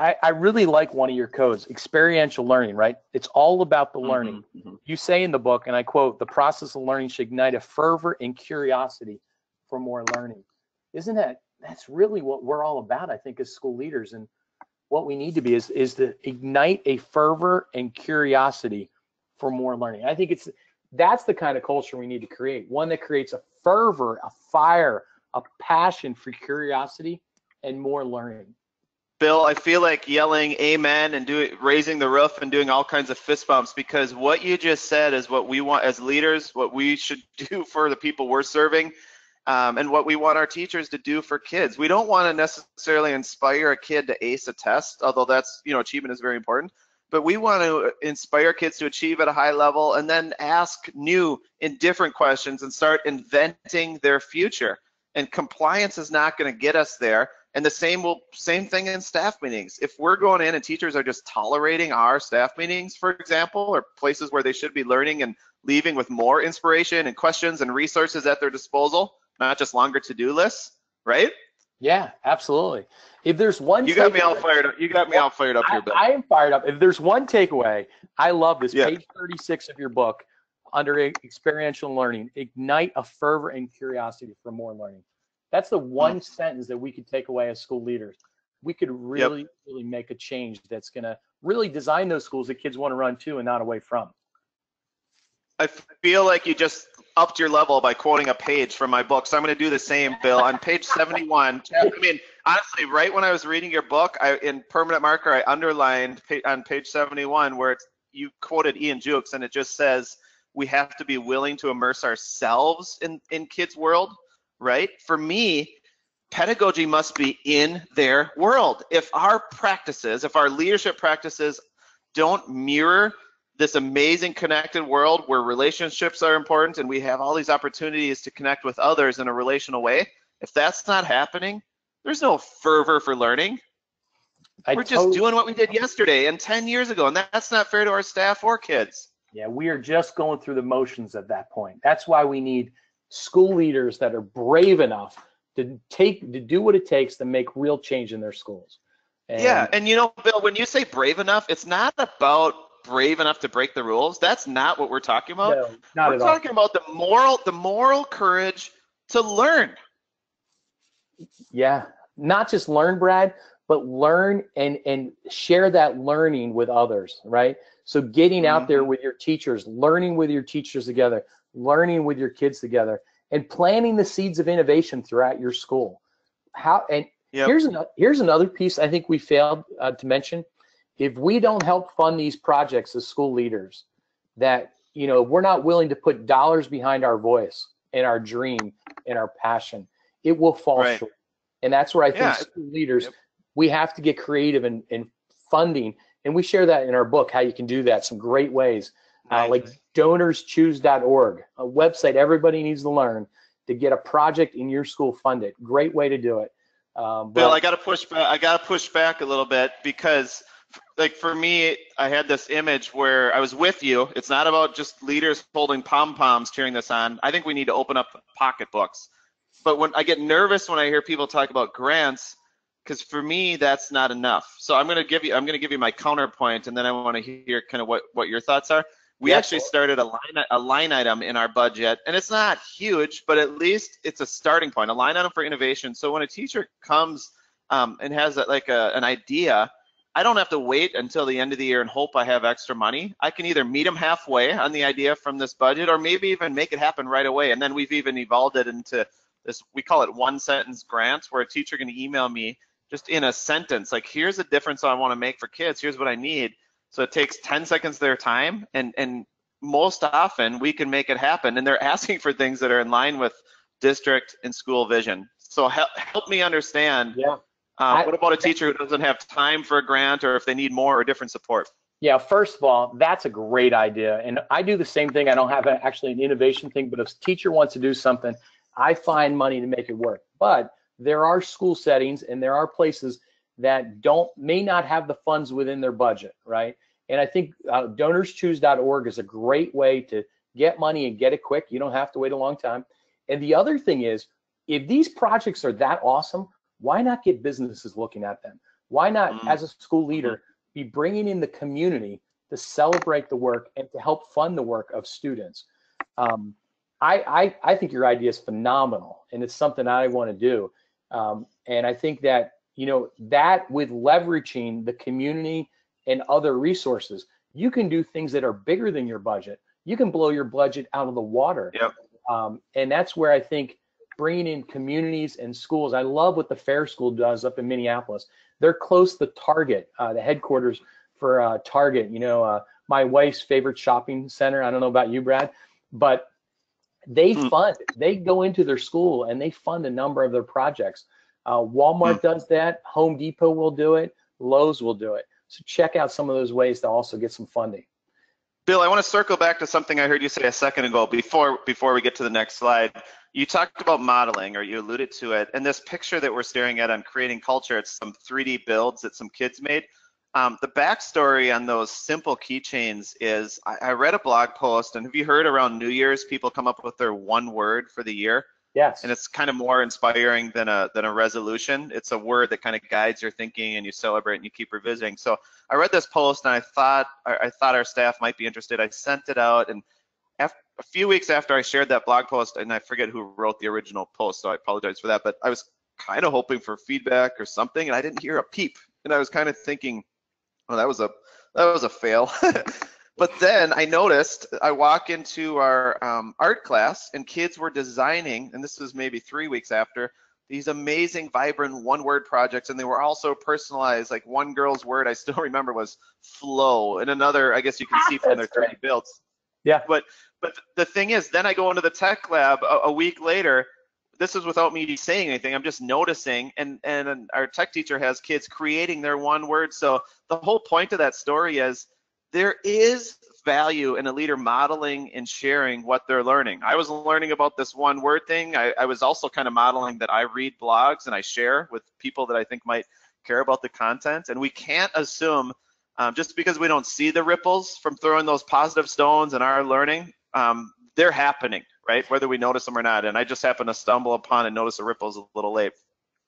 I really like one of your codes, experiential learning, right? It's all about the learning. You say in the book, and I quote, the process of learning should ignite a fervor and curiosity for more learning. Isn't that's really what we're all about, I think, as school leaders. And what we need to be is to ignite a fervor and curiosity for more learning. I think that's the kind of culture we need to create, one that creates a fervor, a fire, a passion for curiosity and more learning.
Bill, I feel like yelling amen and raising the roof and doing all kinds of fist bumps, because what you just said is what we want as leaders, what we should do for the people we're serving, and what we want our teachers to do for kids. We don't want to necessarily inspire a kid to ace a test, although that's, achievement is very important, but we want to inspire kids to achieve at a high level and then ask new and different questions and start inventing their future. And compliance is not going to get us there. And the same thing in staff meetings. If we're going in and teachers are just tolerating our staff meetings, for example, or places where they should be learning and leaving with more inspiration and questions and resources at their disposal, not just longer to-do lists, right?
Yeah, absolutely. If there's one,
you got me all fired up. You got me all fired up here, Bill.
I am fired up. If there's one takeaway, I love this.
Yeah.
Page 36 of your book, under experiential learning, ignite a fervor and curiosity for more learning. That's the one sentence that we could take away as school leaders. We could really make a change that's going to really design those schools that kids want to run to and not away from.
I feel like you just upped your level by quoting a page from my book, so I'm going to do the same, Bill. On page 71, I mean, honestly, right when I was reading your book, in permanent marker, I underlined on page 71 where you quoted Ian Jukes, and it just says, we have to be willing to immerse ourselves in kids' world. Right? For me, pedagogy must be in their world. If our leadership practices don't mirror this amazing connected world where relationships are important and we have all these opportunities to connect with others in a relational way, if that's not happening, there's no fervor for learning. We're just doing what we did yesterday and 10 years ago, and that's not fair to our staff or kids.
Yeah, we are just going through the motions at that point. That's why we need school leaders that are brave enough to do what it takes to make real change in their schools. And
Bill, when you say brave enough, it's not about brave enough to break the rules. That's not what we're talking about.
No, not at all.
We're talking about the moral courage to learn.
Yeah, not just learn, Brad, but learn and share that learning with others, right? So getting out there with your teachers, learning with your teachers together, learning with your kids together, and planting the seeds of innovation throughout your school. Here's another piece I think we failed to mention. If we don't help fund these projects as school leaders, that we're not willing to put dollars behind our voice and our dream and our passion, it will fall short. And that's where I think school leaders, we have to get creative in funding, and we share that in our book, how you can do that, some great ways. Like donorschoose.org, a website everybody needs to learn to get a project in your school funded. Great way to do it.
Bill, I got to push back. I got to push back a little bit because, like, for me, I had this image where I was with you. It's not about just leaders holding pom-poms cheering this on. I think we need to open up pocketbooks. But when I get nervous when I hear people talk about grants, because for me that's not enough. So I'm going to give you my counterpoint, and then I want to hear kind of what your thoughts are. We actually started a line item in our budget, and it's not huge, but at least it's a starting point, a line item for innovation. So when a teacher comes and has an idea, I don't have to wait until the end of the year and hope I have extra money. I can either meet them halfway on the idea from this budget, or maybe even make it happen right away. And then we've even evolved it into this, we call it one sentence grants, where a teacher can email me just in a sentence, like, here's the difference I want to make for kids, here's what I need. So it takes 10 seconds of their time, and most often we can make it happen. And they're asking for things that are in line with district and school vision. So help me understand. What about a teacher who doesn't have time for a grant, or if they need more or different support?
Yeah, first of all, that's a great idea. And I do the same thing. I don't have actually an innovation thing, but if a teacher wants to do something, I find money to make it work. But there are school settings and there are places that may not have the funds within their budget, right? And I think donorschoose.org is a great way to get money and get it quick. You don't have to wait a long time. And the other thing is, if these projects are that awesome, why not get businesses looking at them? Why not, as a school leader, be bringing in the community to celebrate the work and to help fund the work of students? I think your idea is phenomenal, and it's something I want to do. And I think that, you know, that with leveraging the community and other resources, you can do things that are bigger than your budget. You can blow your budget out of the water.
Yep.
And that's where I think bringing in communities and schools, I love what the Fair School does up in Minneapolis. They're close to Target, the headquarters for Target, you know, my wife's favorite shopping center. I don't know about you, Brad, but they they go into their school and they fund a number of their projects. Walmart does that, Home Depot will do it, Lowe's will do it. So check out some of those ways to also get some funding.
Bill, I want to circle back to something I heard you say a second ago before we get to the next slide. You talked about modeling, or you alluded to it, and this picture that we're staring at on creating culture, it's some 3D builds that some kids made. The backstory on those simple keychains is I read a blog post, and have you heard around New Year's people come up with their one word for the year?
Yes.
And it's kind of more inspiring than a resolution. It's a word that kind of guides your thinking, and you celebrate and you keep revisiting. So I read this post, and I thought our staff might be interested. I sent it out, and a few weeks after I shared that blog post, and I forget who wrote the original post, so I apologize for that, but I was kind of hoping for feedback or something, and I didn't hear a peep. And I was kind of thinking, oh, that was a fail. But then I noticed, I walk into our art class, and kids were designing, and this was maybe 3 weeks after, these amazing, vibrant one-word projects, and they were also personalized. Like one girl's word I still remember was flow, and another, I guess you can see from their 3D builds.
Yeah.
But the thing is, then I go into the tech lab a week later. This is without me saying anything. I'm just noticing, and our tech teacher has kids creating their one word. So the whole point of that story is there is value in a leader modeling and sharing what they're learning. I was learning about this one word thing. I was also kind of modeling that I read blogs and I share with people that I think might care about the content. And we can't assume just because we don't see the ripples from throwing those positive stones in our learning, they're happening, right? Whether we notice them or not. And I just happened to stumble upon and notice the ripples a little late.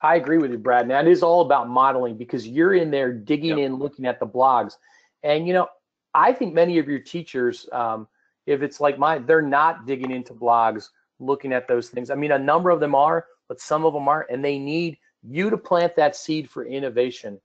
I agree with you, Brad. Now, it is all about modeling because you're in there digging in, looking at the blogs. And, you know, I think many of your teachers, if it's like mine, they're not digging into blogs, looking at those things. I mean, a number of them are, but some of them aren't, and they need you to plant that seed for innovation.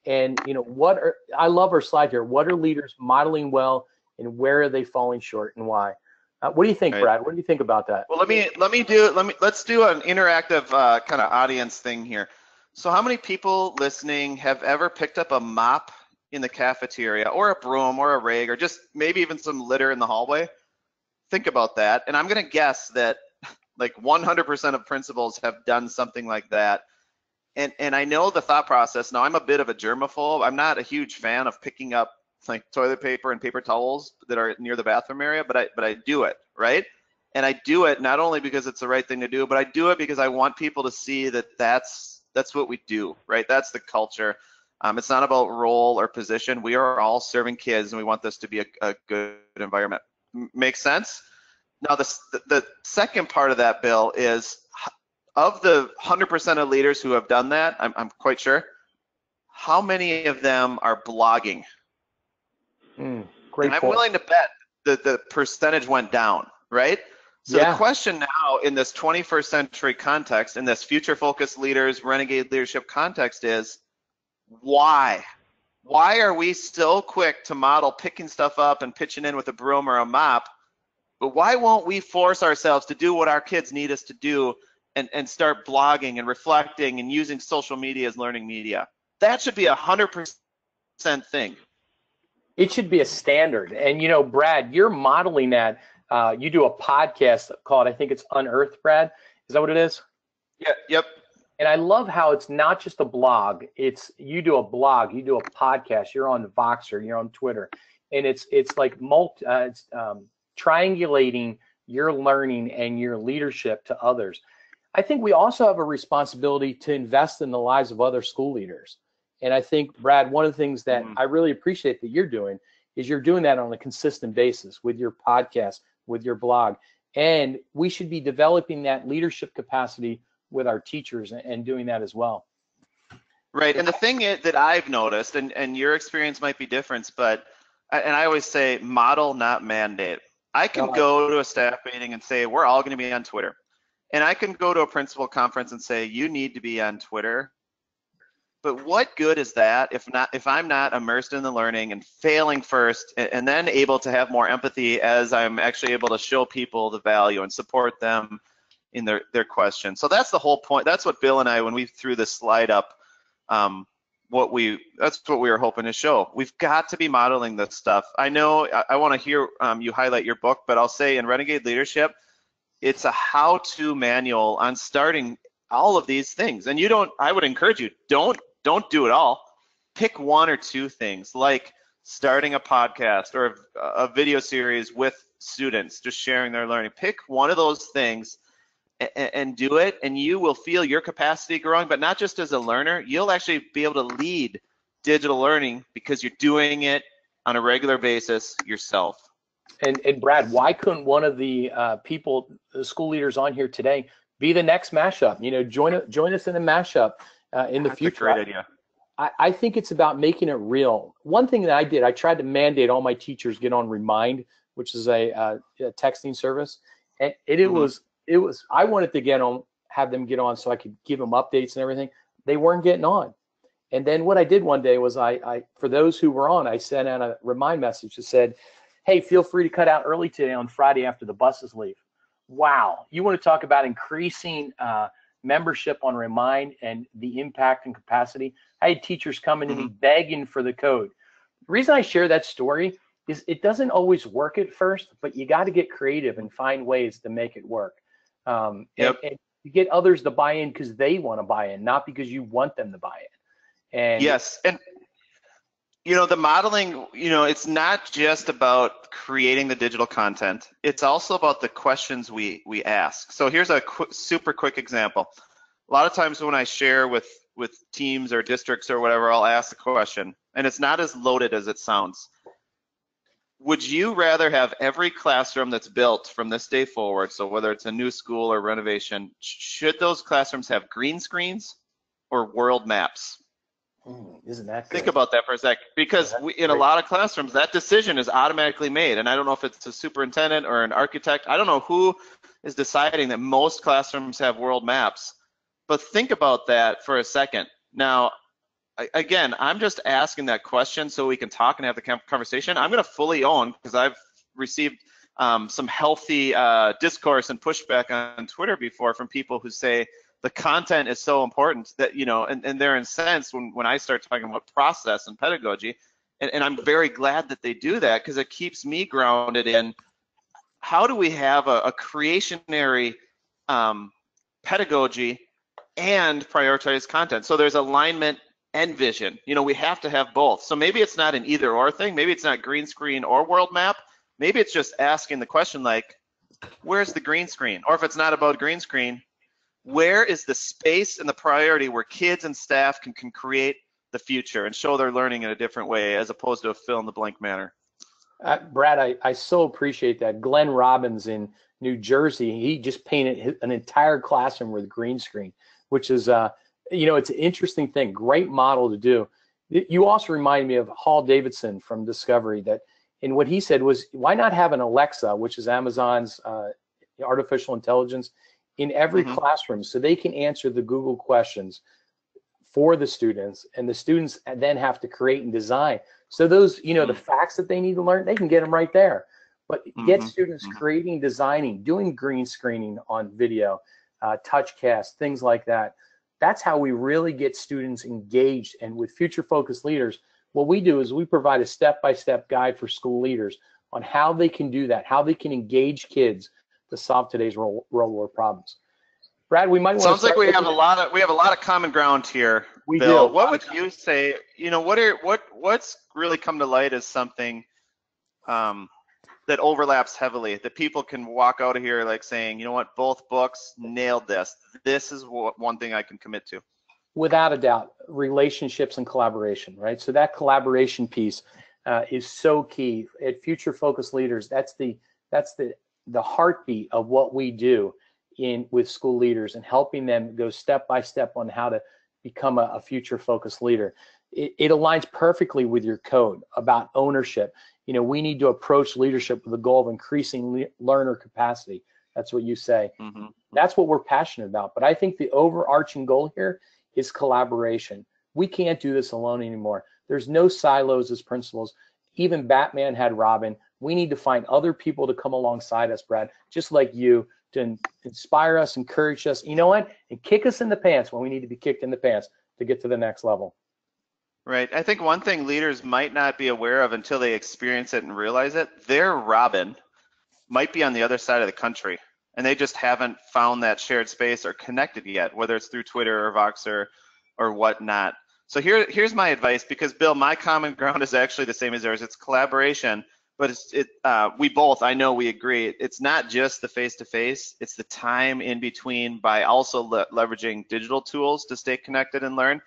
And, you know, I love our slide here. What are leaders modeling well, and where are they falling short, and why? What do you think, Brad? What do you think about that?
Well, let's do an interactive kind of audience thing here. So how many people listening have ever picked up a mop in the cafeteria, or a broom, or a rag, or just maybe even some litter in the hallway? Think about that. And I'm going to guess that like 100% of principals have done something like that. And I know the thought process. Now, I'm a bit of a germaphobe. I'm not a huge fan of picking up like toilet paper and paper towels that are near the bathroom area, but I do it, right? And I do it not only because it's the right thing to do, but I do it because I want people to see that that's what we do, right? That's the culture. It's not about role or position. We are all serving kids, and we want this to be a good environment. Make sense? Now, the second part of that, Bill, is of the 100% of leaders who have done that, I'm quite sure, how many of them are blogging?
Great
and I'm
point.
willing to bet that the percentage went down, right? So the question now in this 21st century context, in this future-focused leaders, renegade leadership context is, why? Why are we so quick to model picking stuff up and pitching in with a broom or a mop, but why won't we force ourselves to do what our kids need us to do and start blogging and reflecting and using social media as learning media? That should be 100% thing.
It should be a standard. And, you know, Brad, you're modeling that. You do a podcast called, I think it's Unearthed, Brad. Is that what it is?
Yeah, yep.
And I love how it's not just a blog. You do a blog, you do a podcast, you're on Voxer, you're on Twitter, and it's like triangulating your learning and your leadership to others. I think we also have a responsibility to invest in the lives of other school leaders. And I think, Brad, one of the things that I really appreciate that you're doing is you're doing that on a consistent basis with your podcast, with your blog. And we should be developing that leadership capacity with our teachers and doing that as well.
Right. And the thing that I've noticed, and your experience might be different, but, and I always say model, not mandate. I can go to a staff meeting and say, we're all going to be on Twitter. And I can go to a principal conference and say, you need to be on Twitter. But what good is that if I'm not immersed in the learning and failing first, and then able to have more empathy as I'm actually able to show people the value and support them in their questions. So that's the whole point. That's what Bill and I, when we threw this slide up, that's what we were hoping to show. We've got to be modeling this stuff. I know I want to hear you highlight your book, but I'll say in Renegade Leadership, it's a how-to manual on starting all of these things. And I would encourage you, don't do it all. Pick one or two things, like starting a podcast or a video series with students, just sharing their learning. Pick one of those things and do it, and you will feel your capacity growing, but not just as a learner. You'll actually be able to lead digital learning because you're doing it on a regular basis yourself.
And Brad, why couldn't one of the the school leaders on here today, be the next MashUp? You know, join us in a MashUp in the future.
That's a great idea.
I think it's about making it real. One thing that I did, I tried to mandate all my teachers get on Remind, which is a texting service, and it was I wanted to have them get on so I could give them updates and everything. They weren't getting on. And then what I did one day was I for those who were on, I sent out a remind message that said, hey, feel free to cut out early today on Friday after the buses leave. Wow. You want to talk about increasing membership on Remind and the impact and capacity? I had teachers coming to me begging for the code. The reason I share that story is it doesn't always work at first, but you got to get creative and find ways to make it work. And you get others to buy in because they want to buy in, not because you want them to buy in. And
yes, and you know, the modeling, you know, it's not just about creating the digital content. It's also about the questions we ask. So here's a super quick example. A lot of times when I share with teams or districts or whatever, I'll ask a question, and it's not as loaded as it sounds. Would you rather have every classroom that's built from this day forward, so whether it's a new school or renovation, should those classrooms have green screens or world maps?
Isn't that good?
Think about that for a sec, because in a lot of classrooms, that decision is automatically made. And I don't know if it's a superintendent or an architect. I don't know who is deciding that most classrooms have world maps. But think about that for a second. Now, again, I'm just asking that question so we can talk and have the conversation. I'm going to fully own, because I've received some healthy discourse and pushback on Twitter before from people who say, the content is so important that, you know, and they're incensed when I start talking about process and pedagogy. And I'm very glad that they do that, because it keeps me grounded in how do we have a creationary pedagogy and prioritize content. So there's alignment and vision. You know, we have to have both. So maybe it's not an either or thing. Maybe it's not green screen or world map. Maybe it's just asking the question like, where's the green screen? Or if it's not about green screen, where is the space and the priority where kids and staff can create the future and show their learning in a different way as opposed to a fill in the blank manner?
Brad, I so appreciate that. Glenn Robbins in New Jersey, he just painted an entire classroom with green screen, which is, you know, it's an interesting thing, great model to do. You also remind me of Hall Davidson from Discovery, that, and what he said was, why not have an Alexa, which is Amazon's artificial intelligence, in every classroom, so they can answer the Google questions for the students, and the students then have to create and design. So those, you know, the facts that they need to learn, they can get them right there. But get students creating, designing, doing green screening on video, touchcast, things like that. That's how we really get students engaged. And with future focused leaders, what we do is we provide a step-by-step guide for school leaders on how they can do that, how they can engage kids to solve today's real world problems. Brad, we might want
Sounds like we have a lot of common ground here.
We
Bill,
do.
what would you say? You know, what's really come to light as something that overlaps heavily, that people can walk out of here like saying, you know what, both books nailed this. This is one thing I can commit to.
Without a doubt, relationships and collaboration, right? So that collaboration piece is so key. At Future Focused Leaders, that's the heartbeat of what we do with school leaders and helping them go step by step on how to become a future focused leader. It aligns perfectly with your code about ownership. You know, we need to approach leadership with the goal of increasing learner capacity. That's what you say.
Mm-hmm.
That's what we're passionate about. But I think the overarching goal here is collaboration. We can't do this alone anymore. There's no silos as principals. Even Batman had Robin. We need to find other people to come alongside us, Brad, just like you, to inspire us, encourage us, you know what, and kick us in the pants when we need to be kicked in the pants to get to the next level.
Right. I think one thing leaders might not be aware of until they experience it and realize it, their Robin might be on the other side of the country, and they just haven't found that shared space or connected yet, whether it's through Twitter or Voxer or whatnot. So here's my advice, because Bill, my common ground is actually the same as yours. It's collaboration, but we both, I know we agree, it's not just the face-to-face, it's the time in between by also leveraging digital tools to stay connected and learn.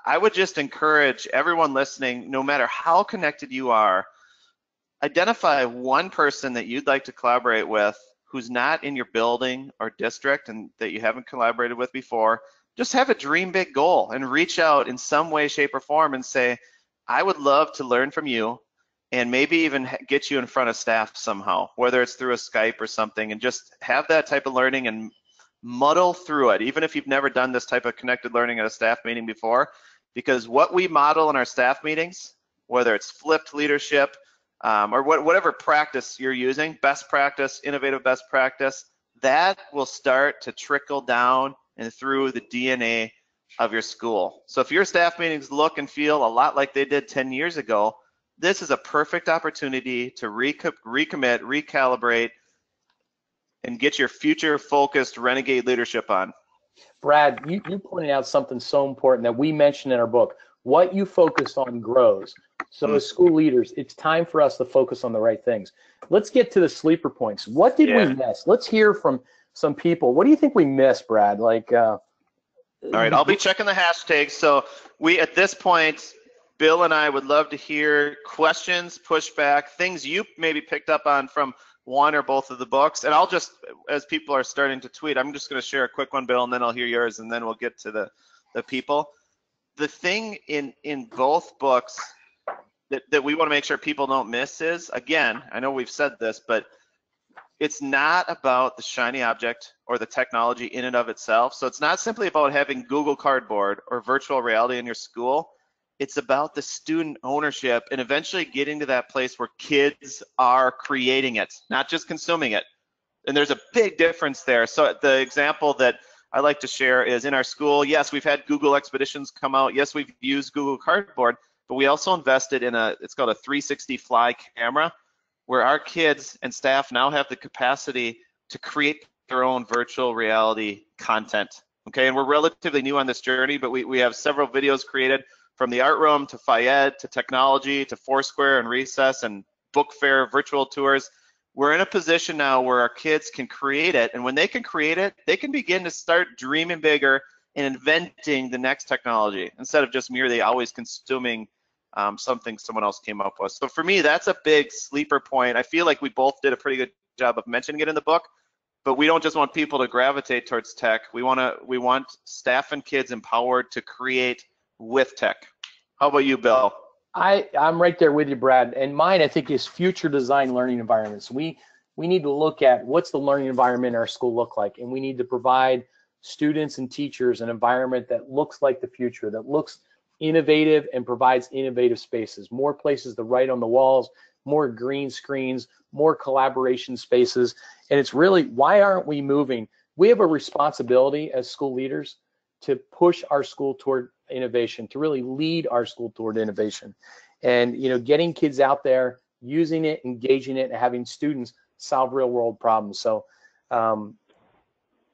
I would just encourage everyone listening, no matter how connected you are, identify one person that you'd like to collaborate with who's not in your building or district and that you haven't collaborated with before. Just have a dream big goal and reach out in some way, shape, or form and say, I would love to learn from you, and maybe even get you in front of staff somehow, whether it's through a Skype or something, and just have that type of learning and muddle through it, even if you've never done this type of connected learning at a staff meeting before, because what we model in our staff meetings, whether it's flipped leadership or whatever practice you're using, best practice, innovative best practice, that will start to trickle down and through the DNA of your school. So if your staff meetings look and feel a lot like they did 10 years ago, this is a perfect opportunity to recommit, recalibrate, and get your future-focused renegade leadership on.
Brad, you pointed out something so important that we mentioned in our book. What you focus on grows. So as school leaders, it's time for us to focus on the right things. Let's get to the sleeper points. What did we miss? Let's hear from some people. What do you think we missed, Brad? All
right, I'll be checking the hashtags. So at this point, Bill and I would love to hear questions, pushback, things you maybe picked up on from one or both of the books. And I'll just, as people are starting to tweet, I'm just going to share a quick one, Bill, and then I'll hear yours, and then we'll get to the people. The thing in both books that we want to make sure people don't miss is, again, I know we've said this, but it's not about the shiny object or the technology in and of itself. So it's not simply about having Google Cardboard or virtual reality in your school. It's about the student ownership and eventually getting to that place where kids are creating it, not just consuming it. And there's a big difference there. So the example that I like to share is in our school, yes, we've had Google Expeditions come out. Yes, we've used Google Cardboard, but we also invested in it's called a 360 Fly camera, where our kids and staff now have the capacity to create their own virtual reality content. Okay, and we're relatively new on this journey, but we have several videos created from the art room to Fayette to technology to Foursquare and Recess and book fair virtual tours. We're in a position now where our kids can create it, and when they can create it, they can begin to start dreaming bigger and inventing the next technology instead of just merely always consuming something someone else came up with. So for me, that's a big sleeper point. I feel like we both did a pretty good job of mentioning it in the book, but we don't just want people to gravitate towards tech. We want staff and kids empowered to create with tech. How about you, Bill?
I'm right there with you, Brad. And mine, I think, is future design learning environments. We need to look at what's the learning environment in our school look like, and we need to provide students and teachers an environment that looks like the future, that looks innovative and provides innovative spaces, more places to write on the walls, more green screens, more collaboration spaces. And it's really, why aren't we moving? We have a responsibility as school leaders to push our school toward innovation, to really lead our school toward innovation. And, you know, getting kids out there, using it, engaging it, and having students solve real world problems. So,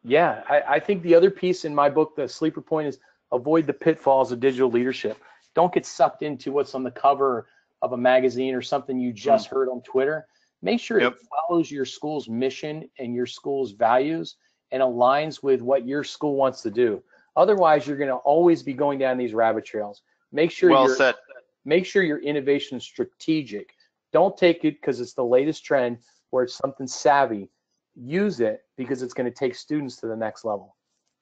yeah, I think the other piece in my book, the sleeper point, is avoid the pitfalls of digital leadership. Don't get sucked into what's on the cover of a magazine or something you just heard on Twitter. make sure it follows your school's mission and your school's values and aligns with what your school wants to do. Otherwise, you're going to always be going down these rabbit trails. Make sure your innovation is strategic. Don't take it because it's the latest trend or it's something savvy. Use it because it's going to take students to the next level.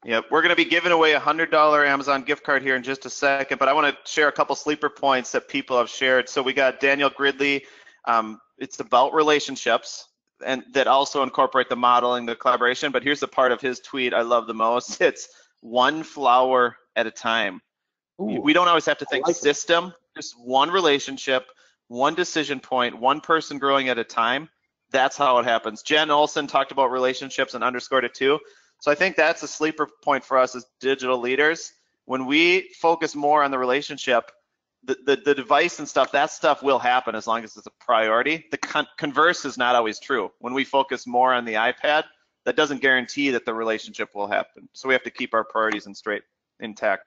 Yep, we're going to be giving away a $100 Amazon gift card here in just a second, but I want to share a couple sleeper points that people have shared. So we got Daniel Gridley. It's about relationships, and that also incorporate the modeling, the collaboration. But here's the part of his tweet I love the most. It's one flower at a time.
Ooh,
we don't always have to think
like
system, just one relationship, one decision point, one person growing at a time. That's how it happens. Jen Olson talked about relationships and underscored it too. So I think that's a sleeper point for us as digital leaders. When we focus more on the relationship, the device and stuff, that stuff will happen as long as it's a priority. The converse is not always true. When we focus more on the iPad, that doesn't guarantee that the relationship will happen. So we have to keep our priorities intact.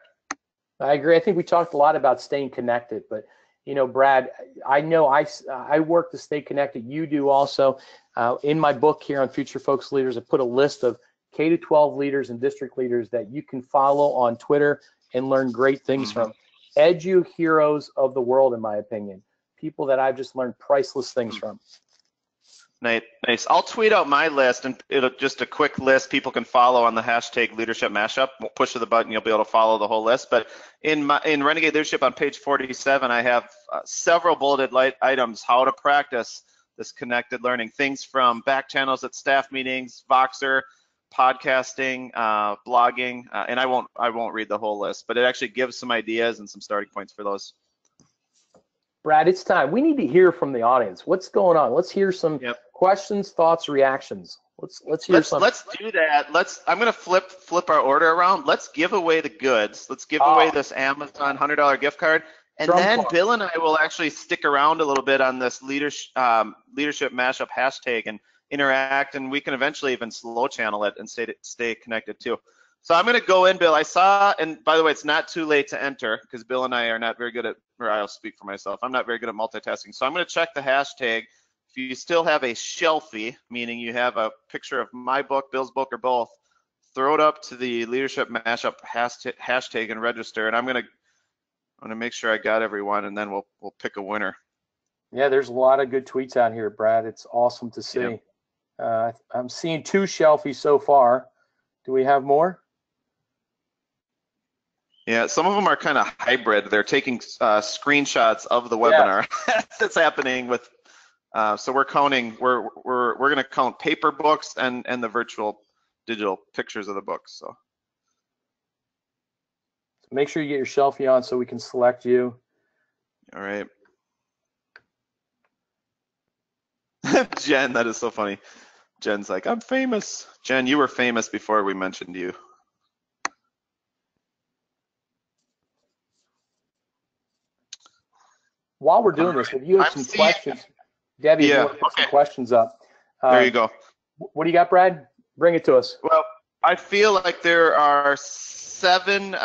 I agree. I think we talked a lot about staying connected, but you know, Brad, I know I work to stay connected. You do also. In my book here on Future Focus Leaders, I put a list of K-12 leaders and district leaders that you can follow on Twitter and learn great things from. Edu heroes of the world, in my opinion. People that I've just learned priceless things from.
Nice. I'll tweet out my list, and it'll just a quick list people can follow on the hashtag Leadership Mashup. We'll push the button, you'll be able to follow the whole list. But in Renegade Leadership on page 47, I have several bulleted items how to practice this connected learning. Things from back channels at staff meetings, Voxer, podcasting, blogging, and I won't read the whole list, but it actually gives some ideas and some starting points for those.
Brad, it's time. We need to hear from the audience. What's going on? Let's hear some questions, thoughts, reactions. Let's hear some.
Let's do that. I'm gonna flip our order around. Let's give away the goods. Let's give away this Amazon $100 gift card, and then Bill and I will actually stick around a little bit on this leadership mashup hashtag and interact, and we can eventually even slow channel it and stay connected too. So I'm going to go in, Bill. I saw, and by the way, it's not too late to enter because Bill and I are not very good at, or I'll speak for myself, I'm not very good at multitasking. So I'm going to check the hashtag. If you still have a shelfie, meaning you have a picture of my book, Bill's book, or both, throw it up to the Leadership Mashup hashtag and register. And I'm going to make sure I got everyone, and then we'll pick a winner.
Yeah, there's a lot of good tweets out here, Brad. It's awesome to see.
Yeah.
I'm seeing 2 shelfies so far. Do we have more?
Yeah, some of them are kind of hybrid. They're taking screenshots of the webinar that's happening with. So we're counting. We're going to count paper books and the virtual digital pictures of the books. So
make sure you get your shelfie on so we can select you.
All right. Jen, that is so funny. Jen's like, I'm famous. Jen, you were famous before we mentioned you.
While we're doing this, if you have some questions, Debbie, if you want to put some questions up.
There you go.
What do you got, Brad? Bring it to us.
Well, I feel like there are 7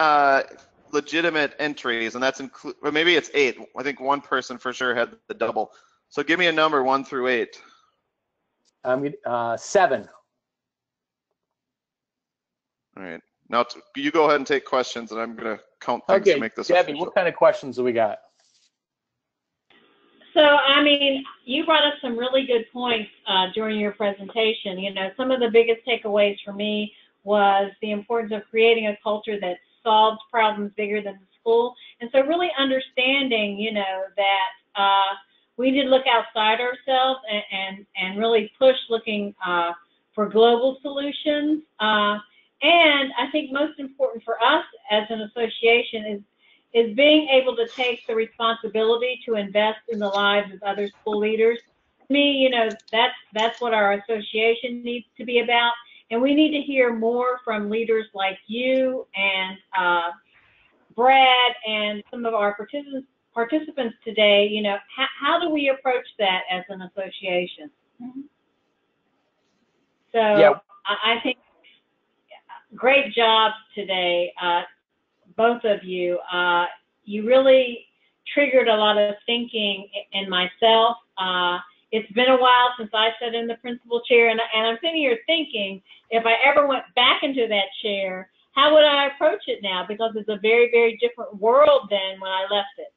legitimate entries, and that's or maybe it's 8. I think one person for sure had the double. So give me a number 1 through 8.
7.
All right. Now you go ahead and take questions, and I'm going to count things to make this
Debbie,
official.
what kind of questions do we got?
So, I mean, you brought up some really good points during your presentation. You know, some of the biggest takeaways for me was the importance of creating a culture that solves problems bigger than the school. And so really understanding, you know, that we need to look outside ourselves and really push looking for global solutions. And I think most important for us as an association is being able to take the responsibility to invest in the lives of other school leaders. To me, you know, that's what our association needs to be about. And we need to hear more from leaders like you and Brad and some of our participants today. You know, how do we approach that as an association? So yeah. I think great job today, both of you. You really triggered a lot of thinking in myself it's been a while since I sat in the principal chair, and I'm sitting here thinking, if I ever went back into that chair, how would I approach it now? Because it's a very, very different world than when I left it.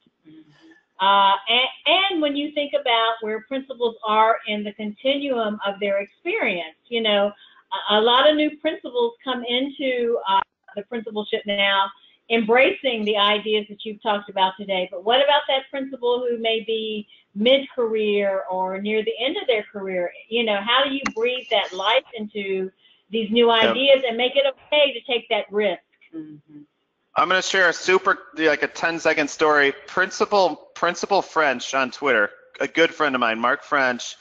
And when you think about where principals are in the continuum of their experience, you know, a lot of new principals come into the principalship now embracing the ideas that you've talked about today. But what about that principal who may be mid-career or near the end of their career? You know, how do you breathe that life into these new ideas and make it okay to take that risk?
I'm going to share a like a 10-second story. Principal French on Twitter, a good friend of mine, Mark French,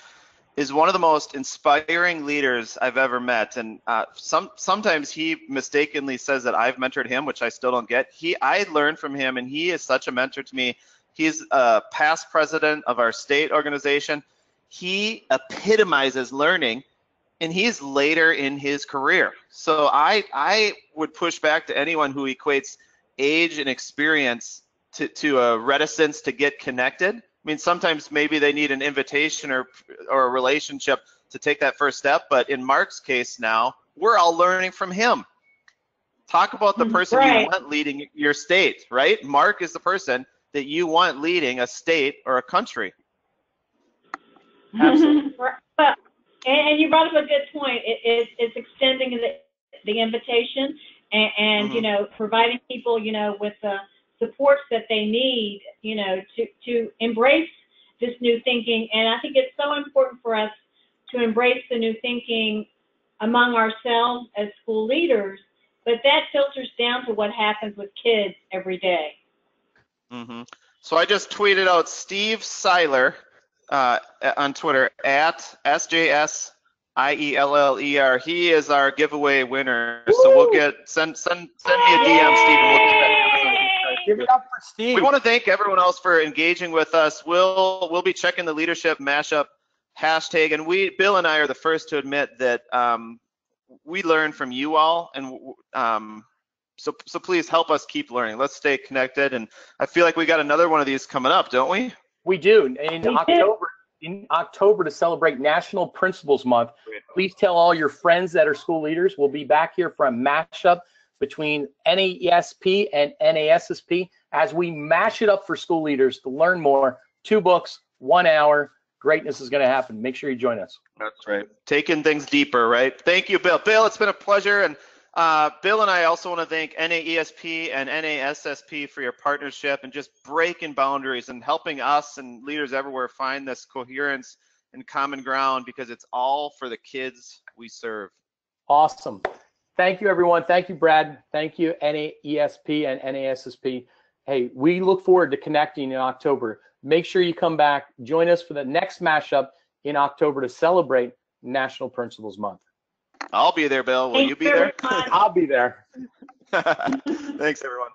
is one of the most inspiring leaders I've ever met. And sometimes he mistakenly says that I've mentored him, which I still don't get. I learned from him, and he is such a mentor to me. He's a past president of our state organization. He epitomizes learning, and he's later in his career. So I would push back to anyone who equates age and experience to a reticence to get connected. I mean, sometimes maybe they need an invitation or a relationship to take that first step. But in Mark's case now, we're all learning from him. Talk about the person you want leading your state, right? Mark is the person that you want leading a state or a country.
Absolutely.
And you brought up a good point. It's extending the invitation and you know, providing people, you know, with the supports that they need, you know, to embrace this new thinking. And I think it's so important for us to embrace the new thinking among ourselves as school leaders, but that filters down to what happens with kids every day.
So I just tweeted out Steve Seiler on Twitter at SJSIELLER. He is our giveaway winner. Woo! So we'll send me a DM, Steve, and we'll get that.
Give it up for Steve.
We want to thank everyone else for engaging with us. We'll be checking the leadership mashup hashtag, and Bill and I are the first to admit that we learn from you all, and so please help us keep learning. Let's stay connected, and I feel like we got another one of these coming up, don't we?
We do. In October to celebrate National Principals Month, please tell all your friends that are school leaders. We'll be back here for a mashup between NAESP and NAESP as we mash it up for school leaders to learn more. 2 books, 1 hour. Greatness is going to happen. Make sure you join us.
That's right. Taking things deeper, right? Thank you, Bill. Bill, it's been a pleasure. And Bill and I also want to thank NAESP and NASSP for your partnership and just breaking boundaries and helping us and leaders everywhere find this coherence and common ground, because it's all for the kids we serve.
Awesome. Thank you, everyone. Thank you, Brad. Thank you, NAESP and NASSP. Hey, we look forward to connecting in October. Make sure you come back. Join us for the next mashup in October to celebrate National Principals Month.
I'll be there, Bill. Will you be there?
I'll be there.
Thanks, everyone.